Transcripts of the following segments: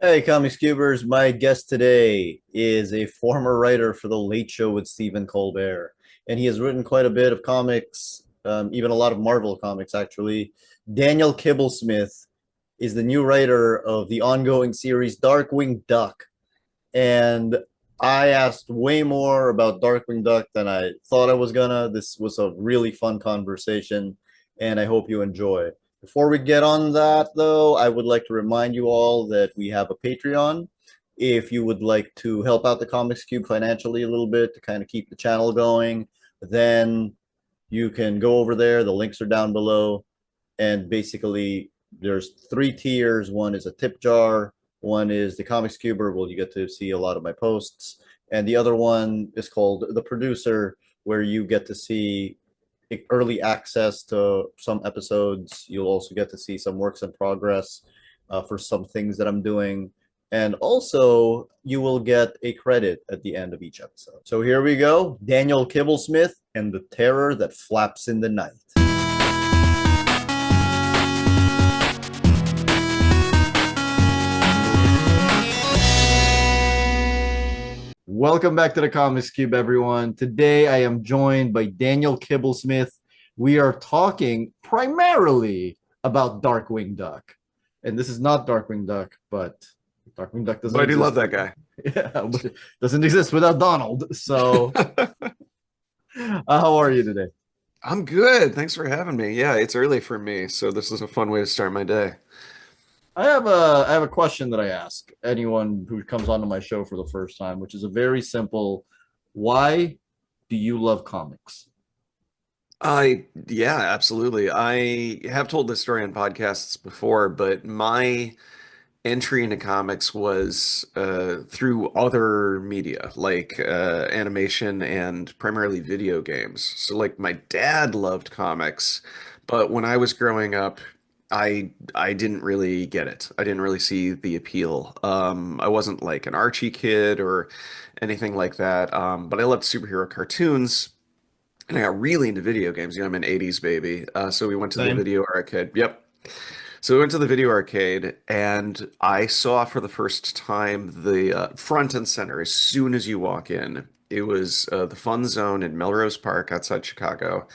Hey, Comics Cubers. My guest today is a former writer for The Late Show with Stephen Colbert, and he has written quite a bit of comics, even a lot of Marvel comics, actually. Daniel Kibblesmith is the new writer of the ongoing series Darkwing Duck, and I asked way more about Darkwing Duck than I thought I was gonna. This was a really fun conversation, and I hope you enjoy. Before we get on that, though, I would like to remind you all that we have a Patreon. If you would like to help out the Comics Cube financially a little bit to kind of keep the channel going, then you can go over there. The links are down below. And basically, there's three tiers. One is a tip jar, one is the Comics Cuber. Well, you get to see a lot of my posts. And the other one is called The Producer, where you get to see early access to some episodes. You'll also get to see some works in progress for some things that I'm doing. And also, you will get a credit at the end of each episode. So here we go. Daniel Kibblesmith and the Terror That Flaps in the Night. Welcome back to the Comics Cube, everyone. Today I am joined by Daniel Kibblesmith. We are talking primarily about Darkwing Duck. And this is not Darkwing Duck, but Darkwing Duck doesn't But I do love exist. that guy. Yeah, but it doesn't exist without Donald. So, how are you today? I'm good. Thanks for having me. Yeah, it's early for me, so this is a fun way to start my day. I have a question that I ask anyone who comes onto my show for the first time, which is a very simple, why do you love comics? Yeah, absolutely. I have told this story on podcasts before, but my entry into comics was through other media, like animation and primarily video games. So, like, my dad loved comics, but when I was growing up, I didn't really get it. I didn't really see the appeal. I wasn't like an Archie kid or anything like that. But I loved superhero cartoons. And I got really into video games. You know, I'm an 80s baby. So we went to the Same. video arcade. Yep. So we went to the video arcade and I saw for the first time the front and center as soon as you walk in. It was the Fun Zone in Melrose Park outside Chicago.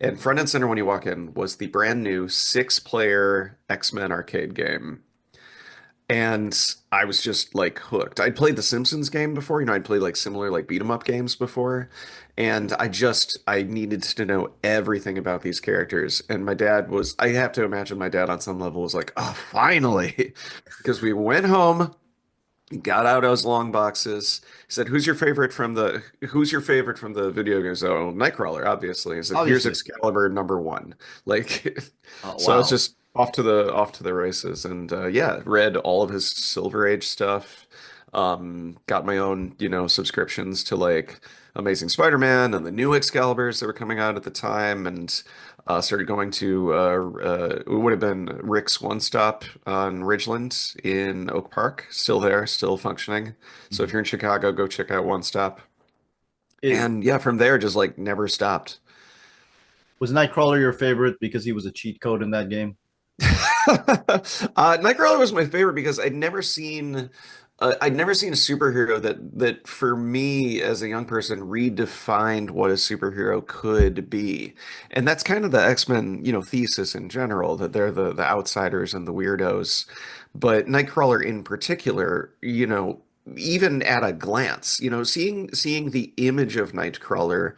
And front and center when you walk in was the brand new six-player X-Men arcade game. And I was just like hooked. I'd played the Simpsons game before, I'd played like similar like beat 'em up games before. And I needed to know everything about these characters. And my dad was, I have to imagine my dad on some level was like, oh, finally. Because we went home, got out those long boxes. He said, who's your favorite from the video games? Oh, Nightcrawler, obviously. He said, here's Obviously. Excalibur number one. Like, Oh, so I was wow. just off to the races, and yeah, read all of his Silver Age stuff. Got my own, subscriptions to like Amazing Spider-Man and the new Excaliburs that were coming out at the time, and started going to it would have been Rick's One Stop on Ridgeland in Oak Park, still there, still functioning. So if you're in Chicago, go check out One Stop. It And yeah, from there, just like never stopped. was Nightcrawler your favorite because he was a cheat code in that game? Nightcrawler was my favorite because I'd never seen a superhero that for me as a young person redefined what a superhero could be. And that's kind of the X-Men, thesis in general, that they're the outsiders and the weirdos. But Nightcrawler in particular, even at a glance, seeing the image of Nightcrawler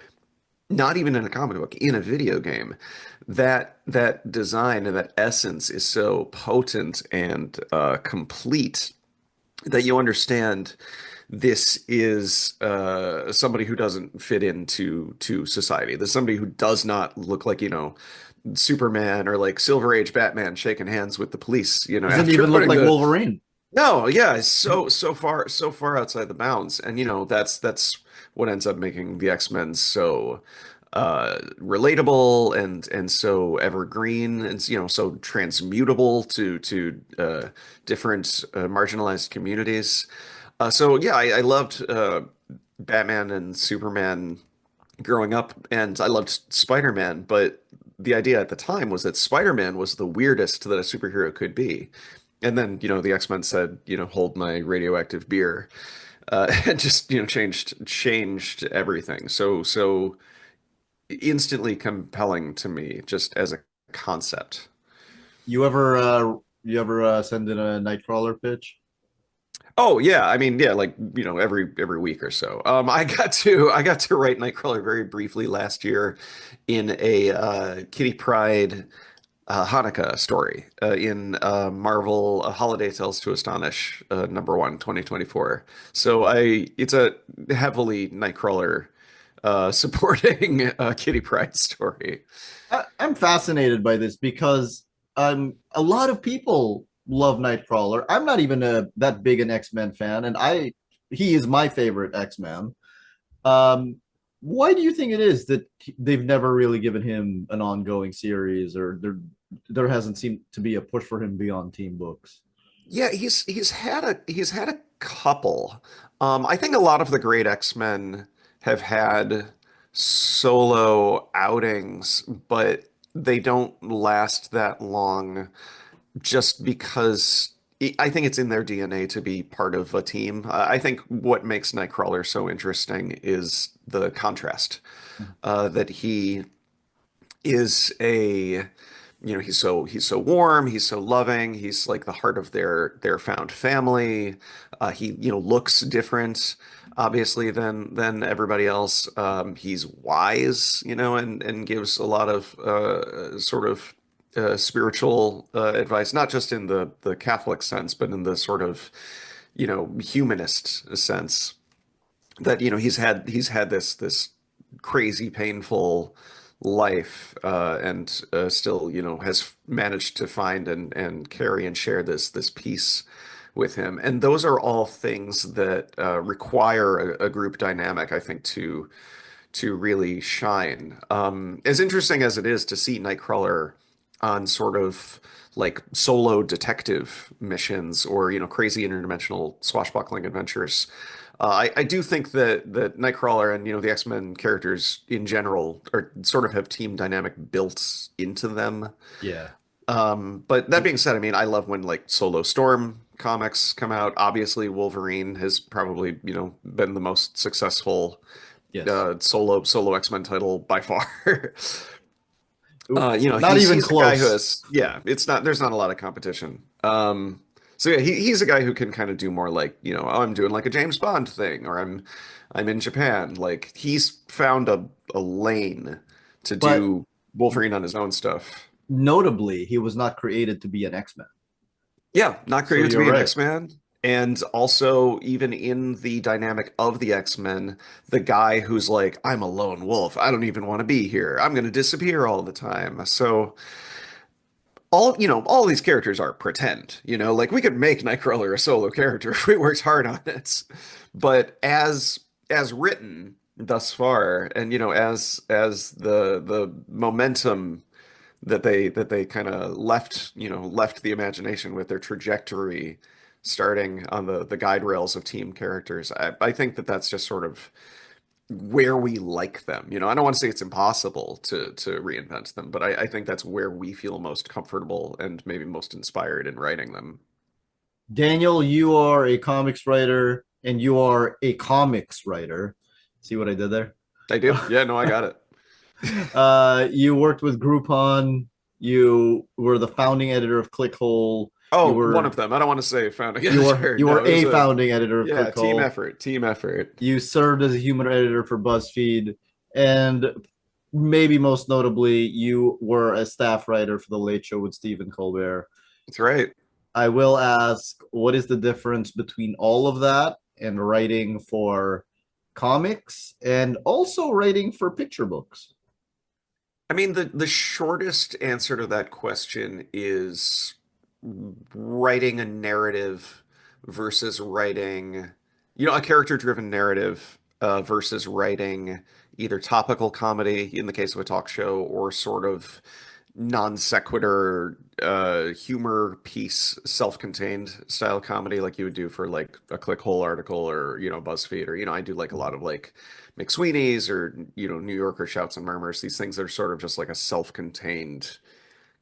not even in a comic book, in a video game, that design and that essence is so potent and complete that you understand this is somebody who doesn't fit into to society. There's somebody who does not look like, Superman or like Silver Age Batman shaking hands with the police, Doesn't after even look putting like the Wolverine. no, yeah, it's so far outside the bounds, and that's what ends up making the X-Men so relatable and so evergreen and so transmutable to different marginalized communities. So yeah, I loved Batman and Superman growing up, and I loved Spider-Man, but the idea at the time was that Spider-Man was the weirdest that a superhero could be. And then, the X-Men said, hold my radioactive beer, and just, changed everything. So instantly compelling to me just as a concept. You ever send in a Nightcrawler pitch? Oh yeah, I mean yeah, like every week or so. I got to write Nightcrawler very briefly last year in a Kitty Pryde Hanukkah story in Marvel Holiday Tales to Astonish #1 2024. So I it's a heavily Nightcrawler supporting Kitty Pryde story. I'm fascinated by this because a lot of people love Nightcrawler. I'm not even that big an X-Men fan, and he is my favorite X-Man. Um, why do you think it is that they've never really given him an ongoing series, or there hasn't seemed to be a push for him beyond team books? Yeah, he's had a couple. I think a lot of the great X-Men have had solo outings, but they don't last that long just because I think it's in their DNA to be part of a team. I think what makes Nightcrawler so interesting is the contrast that he is he's so warm, he's so loving, he's like the heart of their found family. He looks different obviously than everybody else. He's wise, and gives a lot of sort of spiritual advice, not just in the Catholic sense, but in the sort of humanist sense that he's had this crazy painful life and still has managed to find and carry and share this peace with him, and those are all things that require a group dynamic, I think, to really shine. As interesting as it is to see Nightcrawler on sort of like solo detective missions or crazy interdimensional swashbuckling adventures, I do think that Nightcrawler and the X-Men characters in general are sort of have team dynamic built into them. Yeah. But that being said, I mean, I love when like solo Storm comics come out. Obviously, Wolverine has probably been the most successful Yes. solo X-Men title by far. Not He's even he's a guy who close. has, yeah, there's not a lot of competition. So yeah, he's a guy who can kind of do more like, oh, I'm doing like a James Bond thing, or I'm in Japan. Like he's found a lane to But do Wolverine on his own stuff. notably, he was not created to be an X-Men. Yeah, not So created to you're be an right. X-Man. And also, even in the dynamic of the X-Men, the guy who's like, I'm a lone wolf. I don't even want to be here. I'm going to disappear all the time. So all these characters are pretend, like we could make Nightcrawler a solo character if we worked hard on it. But as written thus far, and as the momentum that they kind of left the imagination with their trajectory starting on the guide rails of team characters. I think that that's just sort of where we like them. I don't want to say it's impossible to reinvent them, but I think that's where we feel most comfortable and maybe most inspired in writing them. Daniel, you are a comics writer and you are a comics writer. See what I did there? I do. Yeah, no, I got it. You worked with Groupon. You were the founding editor of Clickhole. You Oh, one were of them. I don't want to say founding you were editor. you No, were it was a a founding editor of yeah, team Clickhole. effort, team effort. You served as a human editor for BuzzFeed, and maybe most notably, you were a staff writer for The Late Show with Stephen Colbert. That's right. I will ask, what is the difference between all of that and writing for comics and also writing for picture books? I mean, the shortest answer to that question is writing a narrative versus writing, a character-driven narrative versus writing either topical comedy in the case of a talk show or sort of non sequitur humor piece, self-contained style comedy like you would do for like a Clickhole article or BuzzFeed, or I do like a lot of like McSweeney's or New Yorker Shouts and Murmurs, these things that are sort of just like a self-contained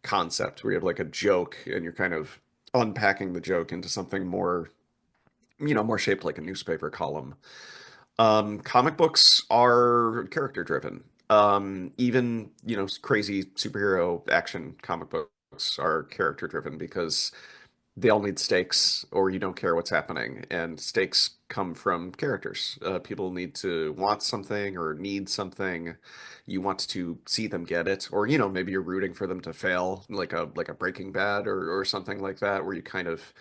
concept where you have like a joke and you're kind of unpacking the joke into something more, more shaped like a newspaper column. Comic books are character driven. Even, crazy superhero action comic books are character driven because they all need stakes or you don't care what's happening. And stakes come from characters. People need to want something or need something. You want to see them get it, or maybe you're rooting for them to fail, like a Breaking Bad or something like that, where you kind of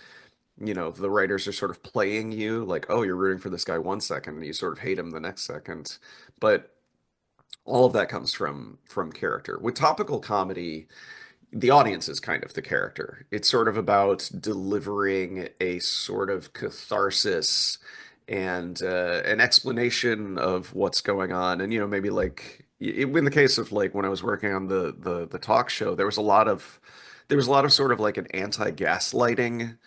the writers are sort of playing you like, oh, you're rooting for this guy 1 second and you sort of hate him the next second. But all of that comes from character. With topical comedy, the audience is kind of the character. It's sort of about delivering a sort of catharsis and an explanation of what's going on. And maybe like in the case of like when I was working on the talk show, there was a lot of sort of like an anti-gaslighting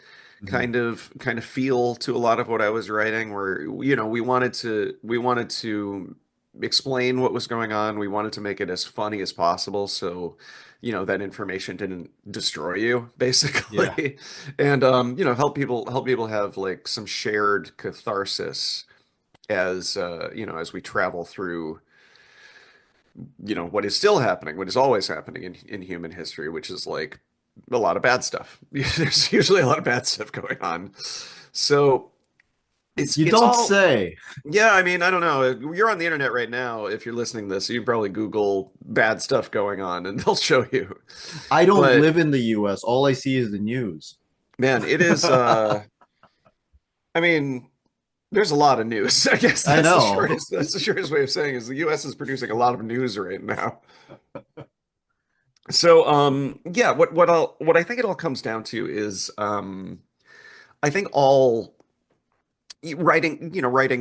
Mhm. kind of feel to a lot of what I was writing, where we wanted to explain what was going on. We wanted to make it as funny as possible, so that information didn't destroy you, Yeah. basically, and help people have like some shared catharsis as we travel through what is still happening, what is always happening in human history, which is like a lot of bad stuff. There's usually a lot of bad stuff going on. So it's You it's don't all say. yeah, I mean, I don't know. You're on the internet right now. If you're listening to this, you can probably Google bad stuff going on and they'll show you. I don't But live in the US. All I see is the news. man, it is I mean, there's a lot of news. I guess I that's the know. shortest that's the shortest way of saying is the US is producing a lot of news right now. So, yeah, what I think it all comes down to is, I think all writing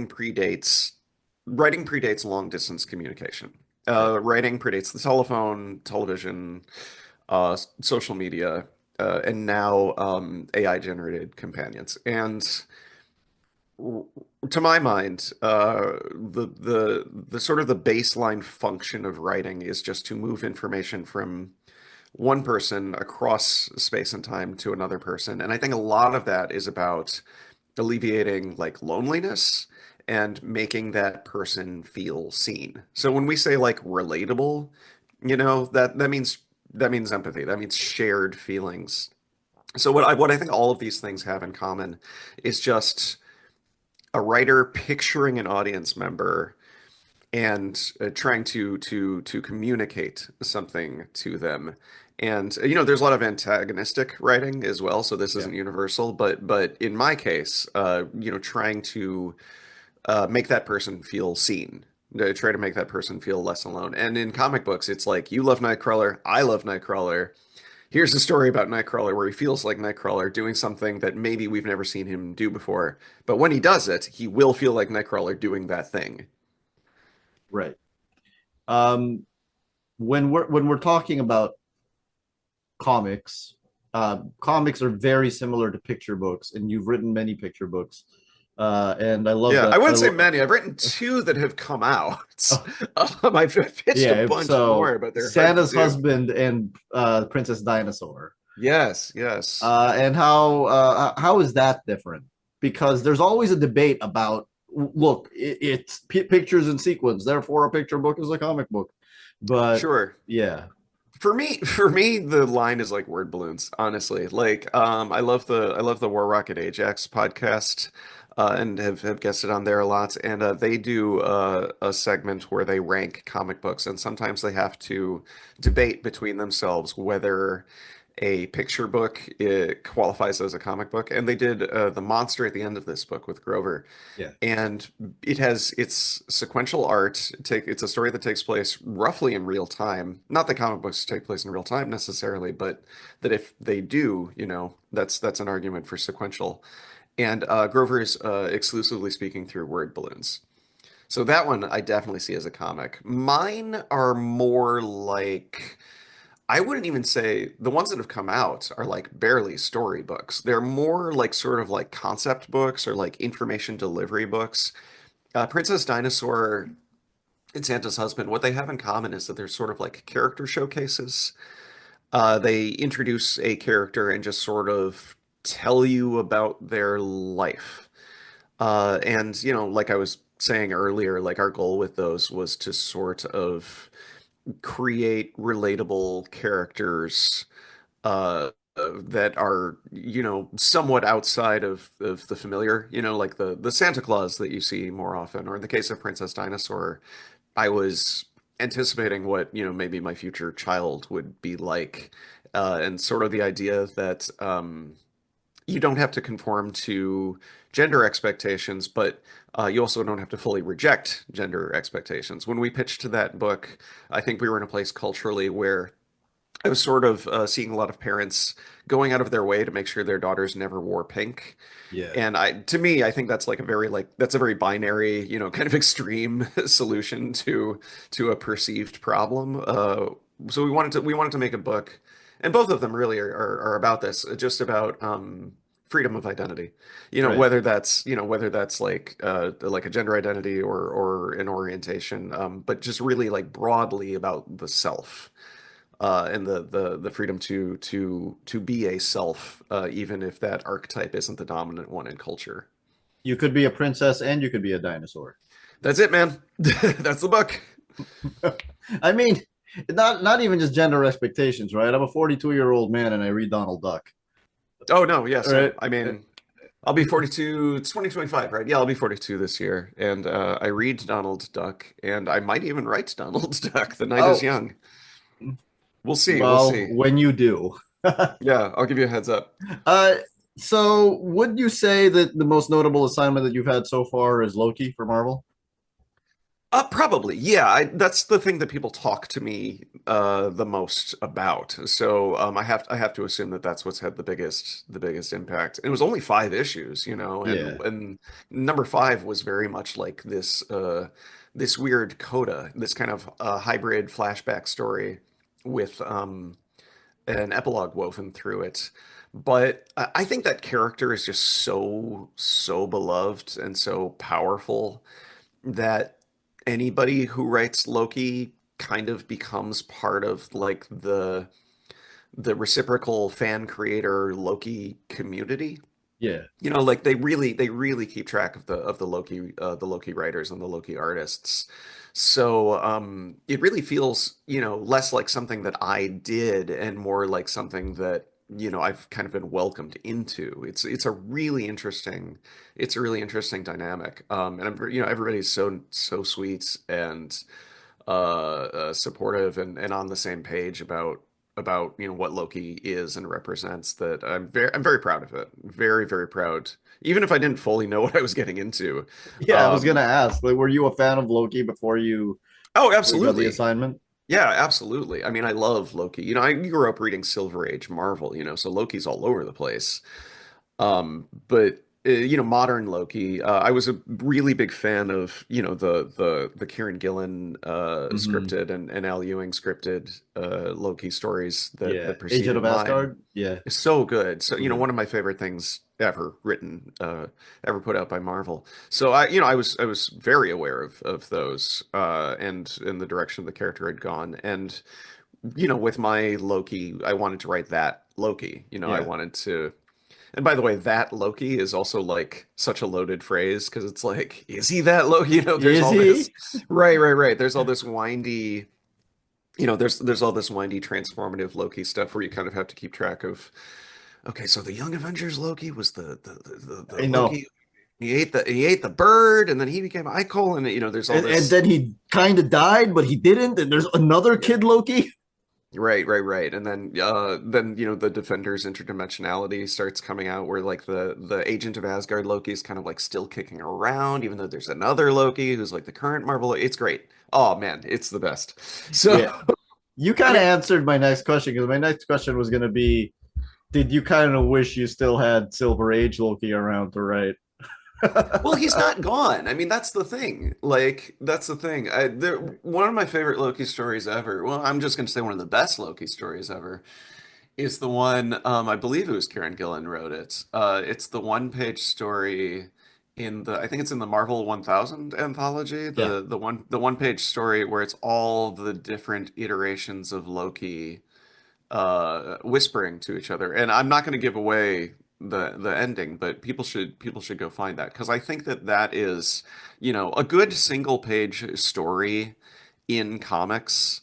predates long distance communication. Yeah. Writing predates the telephone, television, social media, and now AI generated companions. And to my mind, the sort of the baseline function of writing is just to move information from one person across space and time to another person. And I think a lot of that is about alleviating like loneliness and making that person feel seen. So when we say like relatable, that means empathy. That means shared feelings. So what I think all of these things have in common is just a writer picturing an audience member and trying to communicate something to them. And there's a lot of antagonistic writing as well, so this Yeah. isn't universal, but in my case, trying to make that person feel seen. Try to make that person feel less alone. And in comic books, it's like you love Nightcrawler, I love Nightcrawler. Here's a story about Nightcrawler where he feels like Nightcrawler doing something that maybe we've never seen him do before. But when he does it, he will feel like Nightcrawler doing that thing. Right. Um, when we're talking about comics are very similar to picture books, and you've written many picture books. And I love Yeah, that. I wouldn't say many. I've written two that have come out. Oh, I've pitched a yeah. bunch So more, but they're hard to Santa's do. husband and Princess Dinosaur. Yes, yes. And how is that different? Because there's always a debate about look, it's pictures in sequence, therefore a picture book is a comic book. But Sure. yeah, For me, the line is like word balloons, honestly. Like, I love the War Rocket Ajax podcast, and have guested on there a lot. And they do a segment where they rank comic books, and sometimes they have to debate between themselves whether a picture book qualifies as a comic book. And they did the monster at the end of this book with Grover, yeah, and it's sequential art. It's a story that takes place roughly in real time. Not that comic books take place in real time necessarily, but that if they do, that's an argument for sequential. And Grover is exclusively speaking through word balloons. So that one I definitely see as a comic. Mine are more like, I wouldn't even say the ones that have come out are like barely storybooks. They're more like sort of like concept books or like information delivery books. Princess Dinosaur and Santa's Husband, what they have in common is that they're sort of like character showcases. They introduce a character and just sort of tell you about their life. And like I was saying earlier, like our goal with those was to sort of create relatable characters that are, somewhat outside of the familiar, like the Santa Claus that you see more often, or in the case of Princess Dinosaur, I was anticipating what, maybe my future child would be like, and sort of the idea that you don't have to conform to gender expectations, but you also don't have to fully reject gender expectations. When we pitched that book, I think we were in a place culturally where I was sort of seeing a lot of parents going out of their way to make sure their daughters never wore pink. Yeah, And to me, I think that's like a very that's a very binary, kind of extreme solution to a perceived problem. So we wanted to make a book, and both of them really are about this, just about freedom of identity. right. Whether that's like a gender identity or an orientation, but just really like broadly about the self and the freedom to be a self, even if that archetype isn't the dominant one in culture. You could be a princess and you could be a dinosaur. That's it, man. That's the book. I mean, not even just gender expectations, right? I'm a 42-year-old man and I read Donald Duck. Oh no, yeah, Right. same. I mean, I'll be 42. It's 2025, right? Yeah, I'll be 42 this year, and I read Donald Duck, and I might even write Donald Duck. The night is Oh, young. We'll see. We'll well, see. when you do. Yeah, I'll give you a heads up. uh, so would you say that the most notable assignment that you've had so far is Loki for Marvel? Probably, yeah. That's the thing that people talk to me the most about. So I have to assume that that's what's had the biggest impact. And it was only 5 issues, Yeah. and number 5 was very much like this weird coda, this kind of hybrid flashback story with an epilogue woven through it. But I think that character is just so beloved and so powerful that anybody who writes Loki kind of becomes part of like the reciprocal fan creator Loki community. Yeah. Like they really keep track of the Loki writers and the Loki artists. So it really feels, less like something that I did and more like something that, I've kind of been welcomed into. It's a really interesting dynamic. And everybody's so sweet and supportive and on the same page about what Loki is and represents, that I'm very proud of it. Very, very proud. Even if I didn't fully know what I was getting into. Yeah, I was gonna Um, ask, like, were you a fan of Loki oh, before you got the absolutely. assignment? Yeah, absolutely. I mean, I love Loki. I grew up reading Silver Age Marvel, so Loki's all over the place. But modern Loki, I was a really big fan of, the Kieran Gillen Hmm. scripted and Al Ewing scripted Loki stories that Yeah. Agent preceded of mine. Asgard? Yeah. It's so good. So, So one of my favorite things ever written, ever put out by Marvel. So I was very aware of those, and in the direction the character had gone. And, with my Loki, I wanted to write that Loki. I yeah. wanted to. And by the way, that Loki is also like such a loaded phrase because it's like, is he that Loki? There's Is all this, he? right, right, right. There's all this windy, there's all this windy transformative Loki stuff where you kind of have to keep track of. Okay, so the Young Avengers Loki was the I know. Loki. He ate the bird, and then he became Icol, and there's all And this. then he kind of died, but he didn't. And there's another Yeah. kid Loki. Right, right, right. And then the Defenders interdimensionality starts coming out where like the Agent of Asgard Loki is kind of like still kicking around, even though there's another Loki who's like the current Marvel Loki. It's great. Oh man, it's the best. So Yeah. You I kind of mean, answered my next question because my next question was going to be, did you kind of wish you still had Silver Age Loki around to write? well, he's not gone. I mean, that's the thing. Like, that's the thing. One of my favorite Loki stories ever. Well, I'm just gonna say one of the best Loki stories ever is the one, I believe it was Kieran Gillen wrote it. It's the one-page story I think it's in the Marvel 1000 anthology, Yeah. the one-page story where it's all the different iterations of Loki whispering to each other. And I'm not going to give away the ending, but people should go find that because I think that that is, a good single page story in comics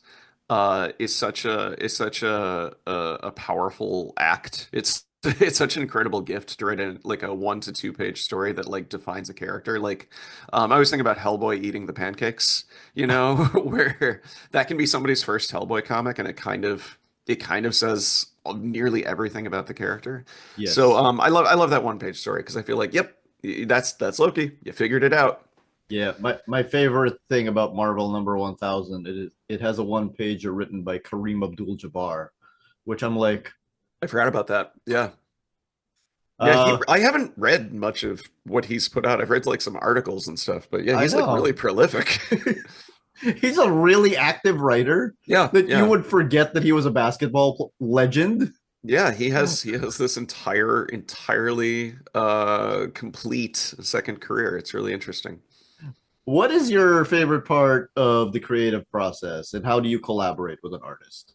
is such a powerful act. It's such an incredible gift to write like a 1 to 2 page story that like defines a character. Like, I was thinking about Hellboy eating the pancakes, where that can be somebody's first Hellboy comic, and it kind of says nearly everything about the character. So Yes. I love that 1 page story because I feel like, yep, that's Loki. You figured it out. Yeah, my favorite thing about Marvel number 1000, it has a one pager written by Kareem Abdul-Jabbar, which I'm like, I forgot about that. Yeah. Yeah, uh I haven't read much of what he's put out. I've read like some articles and stuff, but yeah, I he's like really know. prolific. He's a really active writer Yeah, that you yeah. would forget that he was a basketball legend. Yeah, he has this entirely complete second career. It's really interesting. What is your favorite part of the creative process, and how do you collaborate with an artist?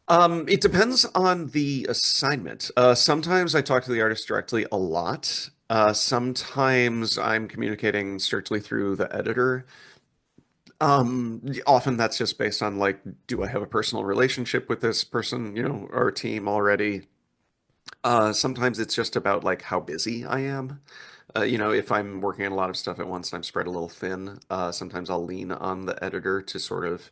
It depends on the assignment. Sometimes I talk to the artist directly a lot. Sometimes I'm communicating strictly through the editor. Often that's just based on like, do I have a personal relationship with this person, or team already? Sometimes it's just about like how busy I am. If I'm working on a lot of stuff at once and I'm spread a little thin, sometimes I'll lean on the editor to sort of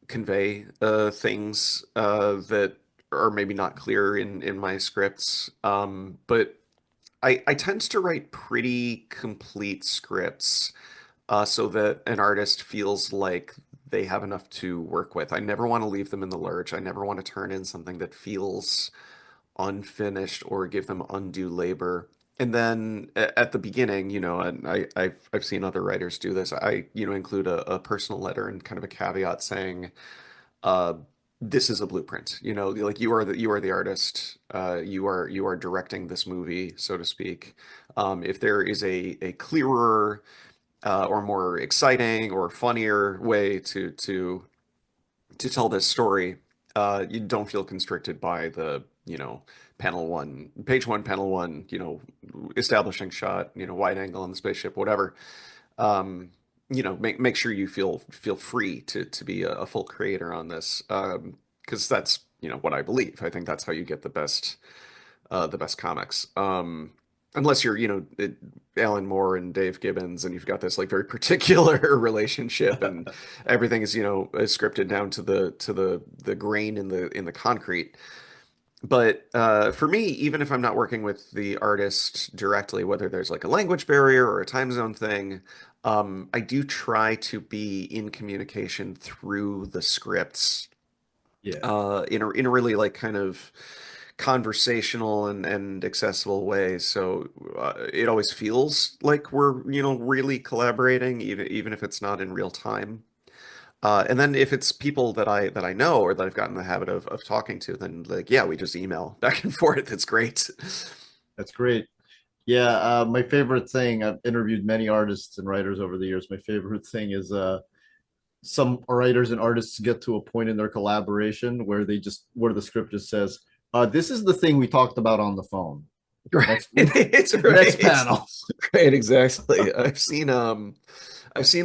convey things that are maybe not clear in my scripts. But I tend to write pretty complete scripts so that an artist feels like they have enough to work with. I never want to leave them in the lurch. I never want to turn in something that feels unfinished or give them undue labor. And then at the beginning, and I've seen other writers do this. I include a personal letter and kind of a caveat saying, uh, "This is a blueprint." Like you are the artist. You are directing this movie, so to speak. If there is a clearer or more exciting or funnier way to tell this story, you don't feel constricted by the, panel one, page one, panel one, establishing shot, wide angle on the spaceship, whatever. Um, make sure you feel free to be a full creator on this, because that's what I believe. I think that's how you get the best comics. Unless you're, Alan Moore and Dave Gibbons, and you've got this like very particular relationship, and everything is scripted down to the grain in the concrete. But for me, even if I'm not working with the artist directly, whether there's like a language barrier or a time zone thing, I do try to be in communication through the scripts Yeah. in a really like kind of conversational and accessible way. So it always feels like we're, really collaborating, even if it's not in real time. And then if it's people that I know or that I've gotten in the habit of talking to, then like, yeah, we just email back and forth. It's great. That's great. Yeah, my favorite thing, I've interviewed many artists and writers over the years. My favorite thing is some writers and artists get to a point in their collaboration where where the script just says, this is the thing we talked about on the phone. Right. Next It's next right. panel. Right, exactly. I've seen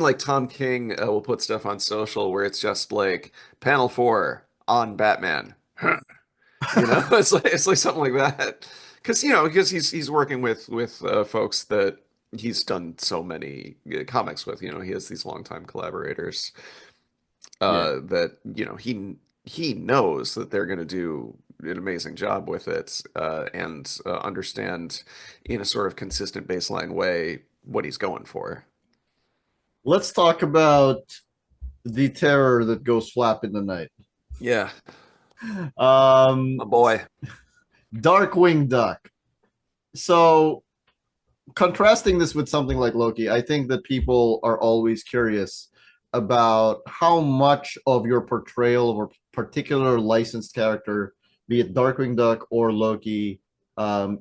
like Tom King will put stuff on social where it's just like panel 4 on Batman. It's like something like that. Because he's working with folks that he's done so many comics with. He has these longtime collaborators Yeah. that he knows that they're going to do an amazing job with it and understand in a sort of consistent baseline way what he's going for. Let's talk about the terror that goes flap in the night. Yeah, Um, my boy. Darkwing Duck. So contrasting this with something like Loki, I think that people are always curious about how much of your portrayal of a particular licensed character, be it Darkwing Duck or Loki,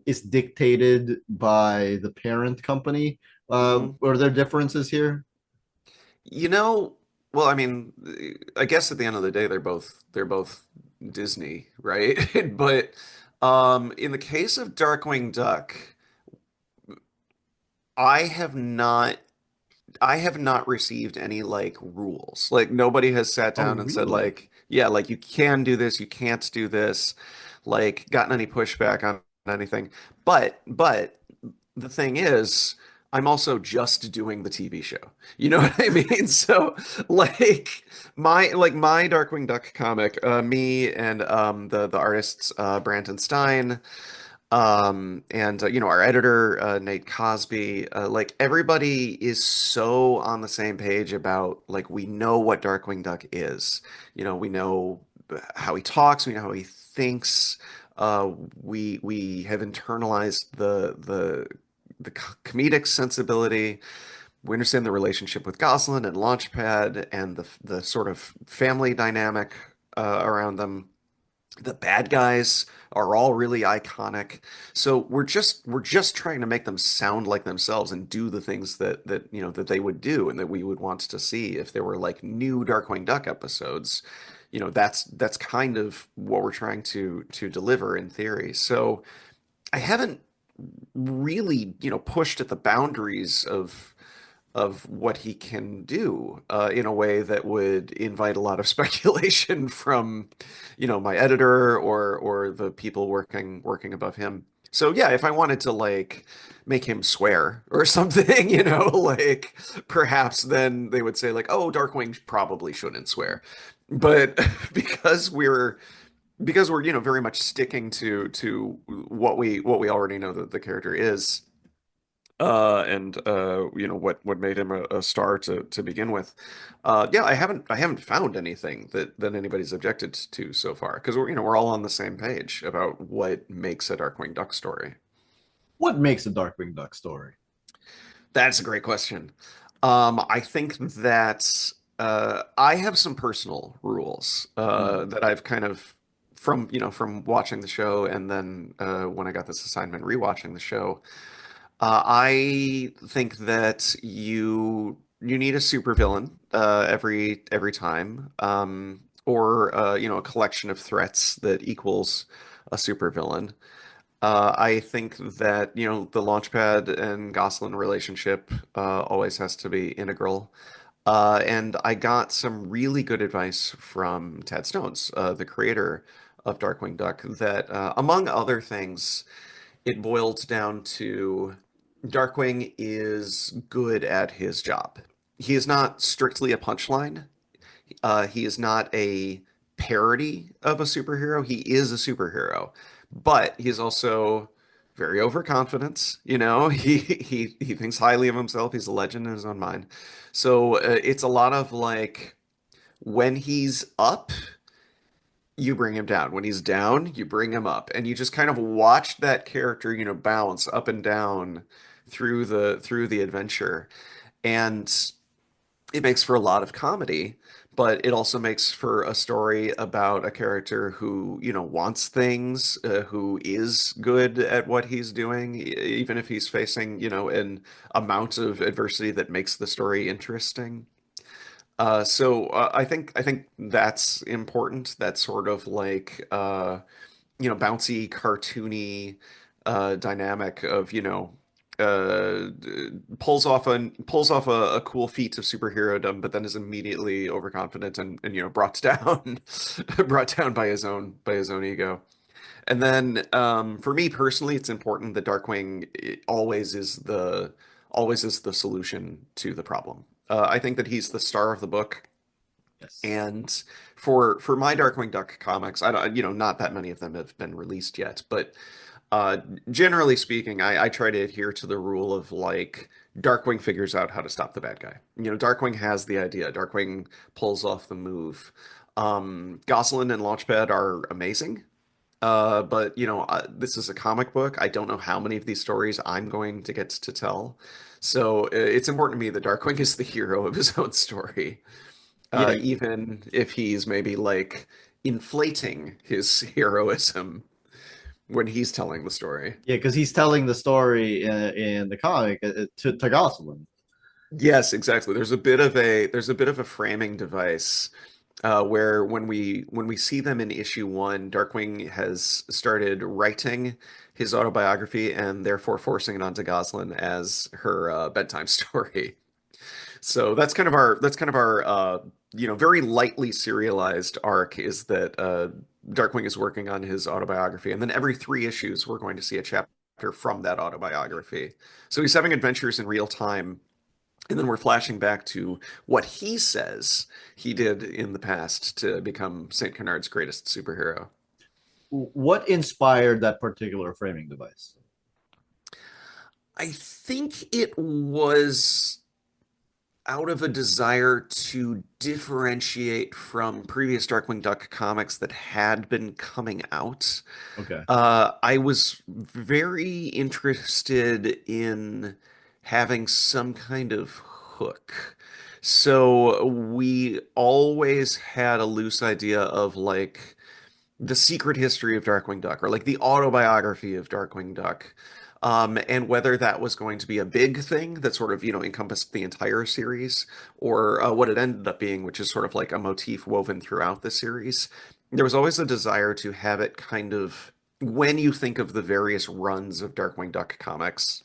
is dictated by the parent company. hmm Are there differences here? You know, well, I mean, I guess at the end of the day, they're both Disney, right? But In the case of Darkwing Duck, I have not I have not received any like rules. Like nobody has sat Oh, down and said really? like, yeah, like you can do this, you can't do this, like gotten any pushback on anything. But the thing is, I'm also just doing the TV show. You know what I mean? So like my Darkwing Duck comic, me and the artists Brandon Stein and our editor Nate Cosby, like everybody is so on the same page about like we know what Darkwing Duck is. We know how he talks, we know how he thinks. Uh, we have internalized the comedic sensibility. We understand the relationship with Gosling and Launchpad and the sort of family dynamic around them. The bad guys are all really iconic. So we're just trying to make them sound like themselves and do the things that they would do and that we would want to see if there were like new Darkwing Duck episodes. That's kind of what we're trying to deliver in theory. So I haven't really, pushed at the boundaries of what he can do in a way that would invite a lot of speculation from, my editor or the people working above him. So yeah, if I wanted to like make him swear or something, like perhaps then they would say like, oh, Darkwing probably shouldn't swear. But because we're very much sticking to what we already know that the character is and what made him a star to begin with. Yeah, I haven't found anything that anybody's objected to so far because we're all on the same page about what makes a Darkwing Duck story. What makes a Darkwing Duck story? That's a great question. I think that I have some personal rules Hmm. that I've kind of from watching the show and then when I got this assignment rewatching the show. I think that you need a supervillain every time, or a collection of threats that equals a supervillain. I think that the Launchpad and Gosling relationship always has to be integral. And I got some really good advice from Ted Stones, the creator of Darkwing Duck, that among other things it boils down to Darkwing is good at his job. He is not strictly a punchline. He is not a parody of a superhero. He is a superhero, but he's also very overconfident. He thinks highly of himself. He's a legend in his own mind. So it's a lot of like when he's up, you bring him down. When he's down, you bring him up. And you just kind of watch that character, bounce up and down through the adventure. And it makes for a lot of comedy, but it also makes for a story about a character who, wants things, who is good at what he's doing, even if he's facing, an amount of adversity that makes the story interesting. So I think that's important. That sort of like bouncy, cartoony dynamic of uh, pulls off a cool feat of superherodom, but then is immediately overconfident and brought down brought down by his own ego. And then for me personally, it's important that Darkwing always is the solution to the problem. I think that he's the star of the book. Yes. And for my Darkwing Duck comics, I don't, not that many of them have been released yet, but uh, generally speaking, I try to adhere to the rule of like Darkwing figures out how to stop the bad guy. Darkwing has the idea. Darkwing pulls off the move. Gosling and Launchpad are amazing. But this is a comic book. I don't know how many of these stories I'm going to get to tell. So it's important to me that Darkwing is the hero of his own story, Yeah, even if he's maybe like inflating his heroism when he's telling the story. yeah, because he's telling the story in the comic to Gosling. Yes, exactly. There's a bit of a framing device where when we see them in issue one, Darkwing has started writing his autobiography and therefore forcing it onto Goslin as her bedtime story. So that's kind of our very lightly serialized arc is that Darkwing is working on his autobiography, and then every 3 issues we're going to see a chapter from that autobiography. So he's having adventures in real time, and then we're flashing back to what he says he did in the past to become Saint Canard's greatest superhero. What inspired that particular framing device? I think it was out of a desire to differentiate from previous Darkwing Duck comics that had been coming out. Okay. I was very interested in having some kind of hook. So we always had a loose idea of like the secret history of Darkwing Duck or like the autobiography of Darkwing Duck. And whether that was going to be a big thing that sort of, encompassed the entire series, or what it ended up being, which is sort of like a motif woven throughout the series. There was always a desire to have it kind of, when you think of the various runs of Darkwing Duck comics,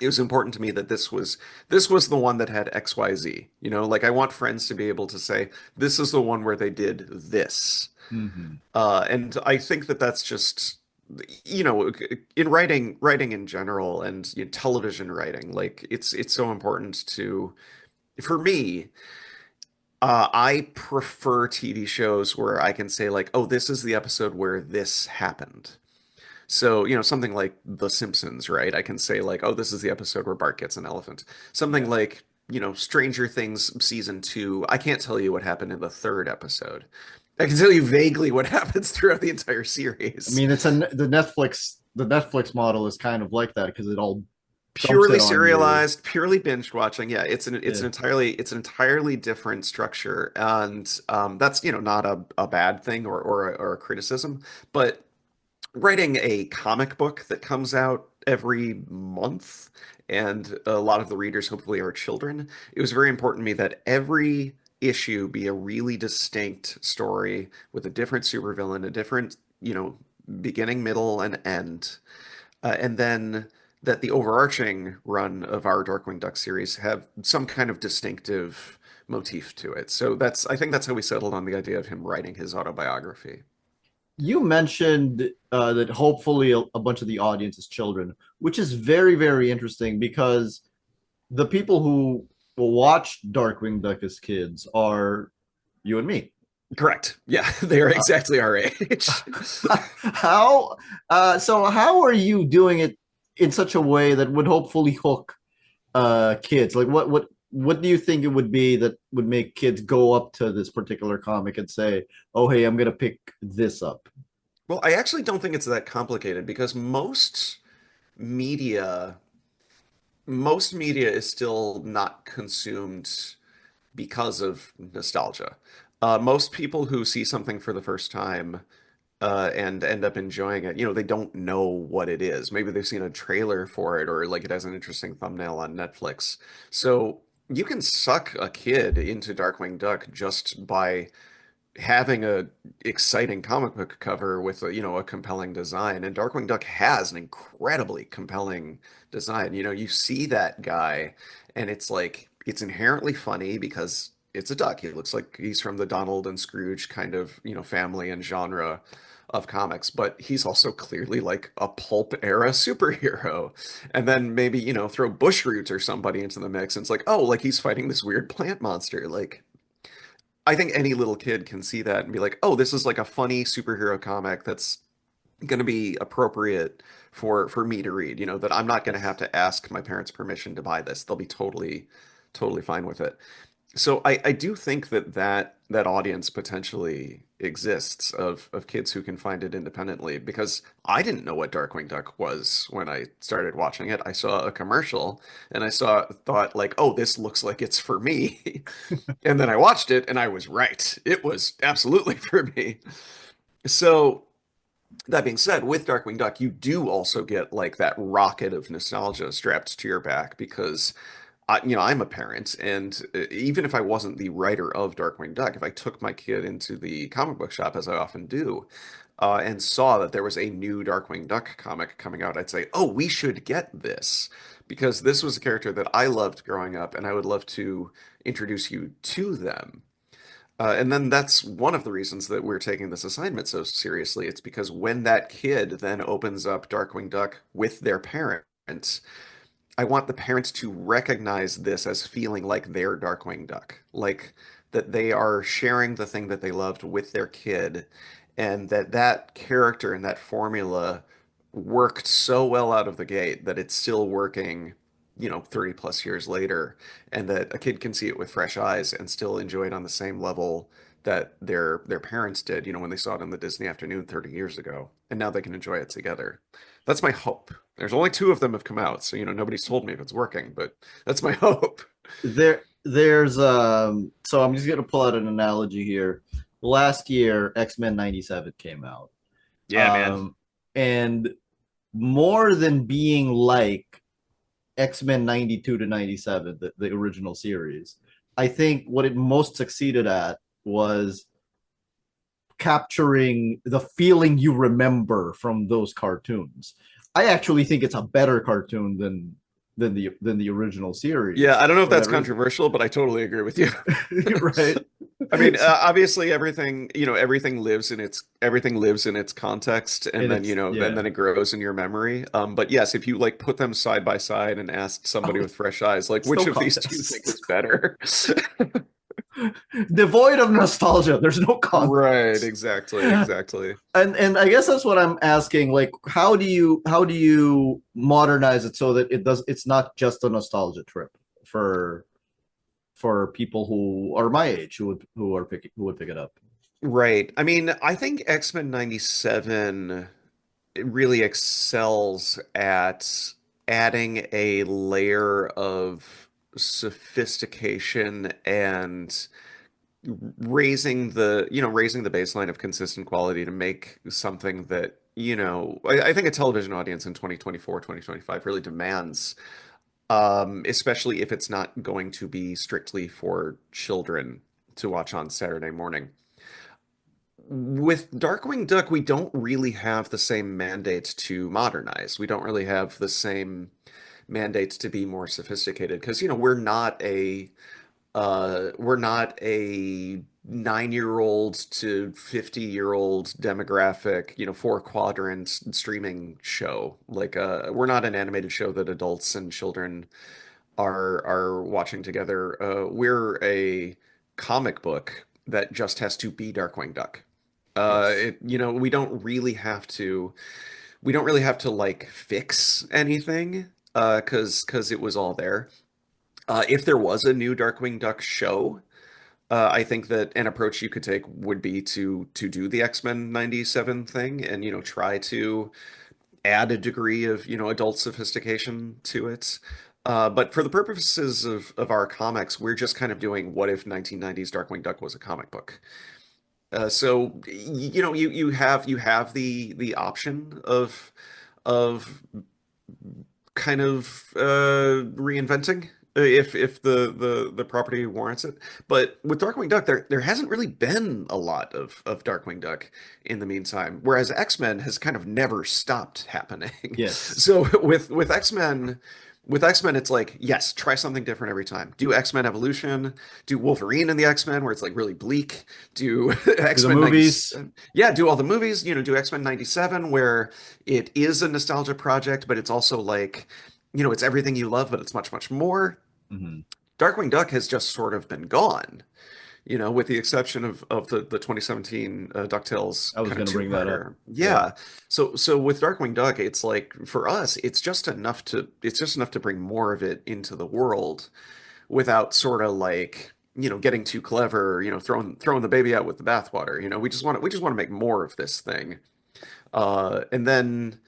it was important to me that this was the one that had XYZ. Like I want friends to be able to say, this is the one where they did this. Hmm. And I think that that's just, in writing in general and television writing, like it's so important to, for me, I prefer TV shows where I can say like, oh, this is the episode where this happened. So, something like The Simpsons, right? I can say like, oh, this is the episode where Bart gets an elephant. Something Yeah. like, Stranger Things season 2. I can't tell you what happened in the third episode. I can tell you vaguely what happens throughout the entire I series. mean, the Netflix model is kind of like that because it all dumps Purely it on you. serialized, purely binge watching. Yeah, it's Yeah. an entirely different structure, and that's not a bad thing or a criticism, but writing a comic book that comes out every month, and a lot of the readers hopefully are children, it was very important to me that every issue be a really distinct story with a different supervillain, a different, beginning, middle, and end. And then that the overarching run of our Darkwing Duck series have some kind of distinctive motif to it. So I think that's how we settled on the idea of him writing his autobiography. You mentioned that hopefully a bunch of the audience is children, which is very, very interesting because the people who will watch Darkwing Duck as kids are you and me. Correct. Yeah, they are Uh, exactly our age. how so how are you doing it in such a way that would hopefully hook kids? Like what do you think it would be that would make kids go up to this particular comic and say, "Oh, hey, I'm gonna pick this up"? Well, I actually don't think it's that complicated because media, most media is still not consumed because of nostalgia. Most people who see something for the first time and end up enjoying it, they don't know what it is. Maybe they've seen a trailer for it or like it has an interesting thumbnail on Netflix. So you can suck a kid into Darkwing Duck just by having a exciting comic book cover with a compelling design. And Darkwing Duck has an incredibly compelling design. You see that guy and it's like it's inherently funny because it's a duck. He looks like he's from the Donald and Scrooge kind of, family and genre of comics, but he's also clearly like a pulp era superhero. And then maybe, throw Bushroot or somebody into the mix and it's like, oh, like he's fighting this weird plant monster. Like I think any little kid can see that and be like, "Oh, this is like a funny superhero comic that's going to be appropriate for me to read. That I'm not going to have Yes. to ask my parents' permission to buy this. They'll be totally fine with it." So I do think that audience potentially exists of kids who can find it independently because I didn't know what Darkwing Duck was when I started watching it. I saw a commercial and I thought like, oh, this looks like it's for me. And then I watched it and I was right. It was absolutely for me. So that being said, with Darkwing Duck, you do also get like that rocket of nostalgia strapped to your back because I'm a parent, and even if I wasn't the writer of Darkwing Duck, if I took my kid into the comic book shop, as I often do, and saw that there was a new Darkwing Duck comic coming out, I'd say, "Oh, we should get this," because this was a character that I loved growing up, and I would love to introduce you to them. And then that's one of the reasons that we're taking this assignment so seriously. It's because when that kid then opens up Darkwing Duck with their parents, I want the parents to recognize this as feeling like their Darkwing Duck, like that they are sharing the thing that they loved with their kid, and that that character and that formula worked so well out of the gate that it's still working, 30 plus years later, and that a kid can see it with fresh eyes and still enjoy it on the same level that their parents did, when they saw it on the Disney afternoon 30 years ago, and now they can enjoy it together. That's my hope. There's only two of them have come out, so nobody's told me if it's working, but that's my hope. There's so I'm just gonna pull out an analogy here. Last year, X-Men 97 came out. Yeah, man. Um, and more than being like X-Men 92 to 97, the original series, I think what it most succeeded at was capturing the feeling you remember from those cartoons. I actually think it's a better cartoon than the original Yeah, series I don't know if for that's that reason. controversial, but I totally agree with you. Right? I mean, obviously everything, everything lives in its context, and And then, it's and yeah. then it grows in your memory. But yes, if you like put them side by side and asked somebody Oh, with fresh eyes, like it's which no of these do you think contest. is better? Devoid of nostalgia. There's no Right, contest. exactly, exactly. And I guess that's what I'm asking. Like, how do you modernize it so that it's not just a nostalgia trip for for people who are my age who would pick it up. Right. I mean, I think X-Men 97 it really excels at adding a layer of sophistication and raising the baseline of consistent quality to make something that, I think a television audience in 2024, 2025 really demands, especially if it's not going to be strictly for children to watch on Saturday morning. With Darkwing Duck, we don't really have the same mandates to modernize. We don't really have the same mandates to be more sophisticated because, we're not a 9-year-old to 50-year-old demographic, four quadrants streaming show. Like, we're not an animated show that adults and children are watching together. We're a comic book that just has to be Darkwing Duck. Yes. We don't really have to like fix anything, because it was all there. If there was a new Darkwing Duck show, I think that an approach you could take would be to do the X-Men 97 thing and try to add a degree of adult sophistication to it. But for the purposes of our comics, we're just kind of doing what if 1990s Darkwing Duck was a comic book. So you have the option of kind of reinventing, if the property warrants it. But with Darkwing Duck, there hasn't really been a lot of Darkwing Duck in the meantime, whereas X-Men has kind of never stopped happening. Yes. So with X-Men, it's like, yes, try something different every time. Do X-Men Evolution, do Wolverine in the X-Men where it's like really bleak, do Do the X-Men movies. 97. Yeah, do all the movies, do X-Men 97 where it is a nostalgia project, but it's also like, it's everything you love, but it's much, much more. Mhm. Darkwing Duck has just sort of been gone, with the exception of the 2017 DuckTales I was kind of going to bring that up. two-parter. Yeah. Yeah. So with Darkwing Duck, it's like for us, it's just enough to bring more of it into the world without sort of like, getting too clever, throwing the baby out with the bathwater. We just want to make more of this thing. And then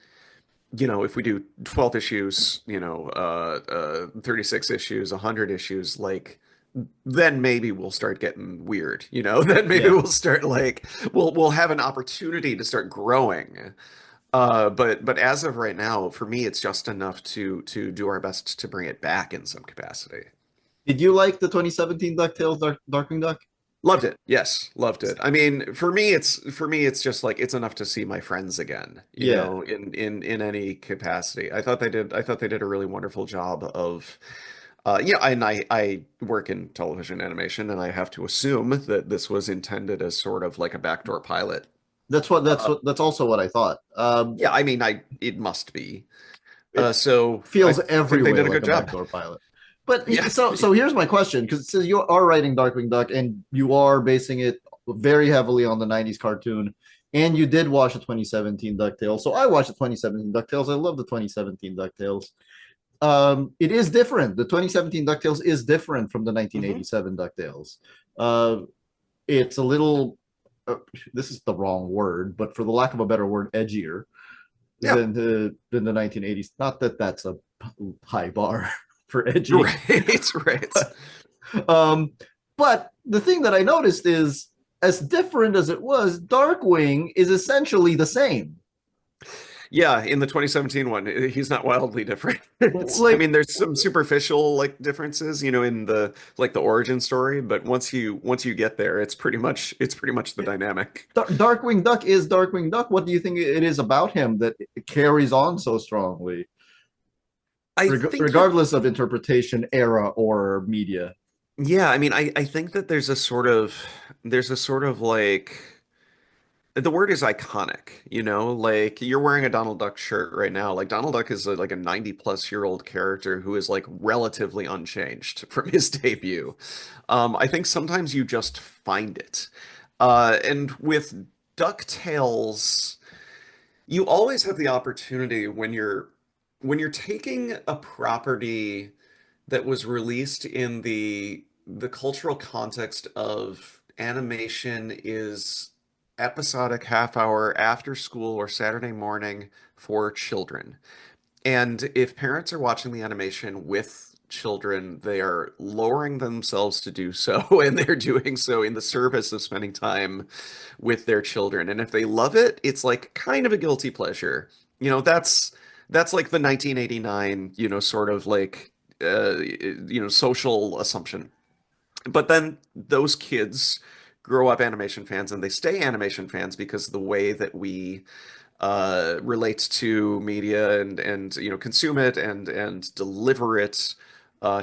if we do 12 issues, 36 issues, 100 issues, like, then maybe we'll start getting weird, then maybe Yeah. we'll start like, we'll have an opportunity to start growing. But as of right now, for me, it's just enough to do our best to bring it back in some capacity. Did you like the 2017 DuckTales Darkwing Duck? Loved it. Yes, loved it. I mean, for me it's just like it's enough to see my friends again, Yeah, in any capacity. I thought they did a really wonderful job of and I work in television animation and I have to assume that this was intended as sort of like a backdoor pilot. Uh that's also what I thought. yeah, I mean I it must be. It So I feels think every they way did a like good a job. backdoor pilot. But Yeah. so here's my question, because it says you are writing Darkwing Duck and you are basing it very heavily on the 90s cartoon, and you did watch the 2017 DuckTales. So I watched the 2017 DuckTales. I love the 2017 DuckTales. It is different. The 2017 DuckTales is different from the Hmm. 1987 DuckTales. Uh, it's a little, uh, this is the wrong word, but for the lack of a better word, edgier Yeah. than the 1980s. Not that that's a high bar for edgy. Right. Right. um, but the thing that I noticed is, as different as it was, Darkwing is essentially the same. Yeah, in the 2017 one, he's not wildly different. I Like mean, there's some superficial like differences, in the like the origin story, but once you get there, it's pretty much the dynamic. Darkwing Duck is Darkwing Duck. What do you think it is about him that it carries on so strongly, I think it, regardless of interpretation, era, or media? yeah, I mean, I think that there's a sort of like the word is iconic, like you're wearing a Donald Duck shirt right now. Like Donald Duck is like a 90 plus year old character who is like relatively unchanged from his debut. I think sometimes you just find it. And with DuckTales, you always have the opportunity when you're taking a property that was released in the cultural context of animation is episodic half hour after school or Saturday morning for children. And if parents are watching the animation with children, they are lowering themselves to do so, and they're doing so in the service of spending time with their children. And if they love it, it's like kind of a guilty pleasure. That's like the 1989, sort of like social assumption. But then those kids grow up animation fans and they stay animation fans because the way that we relate to media and consume it and deliver it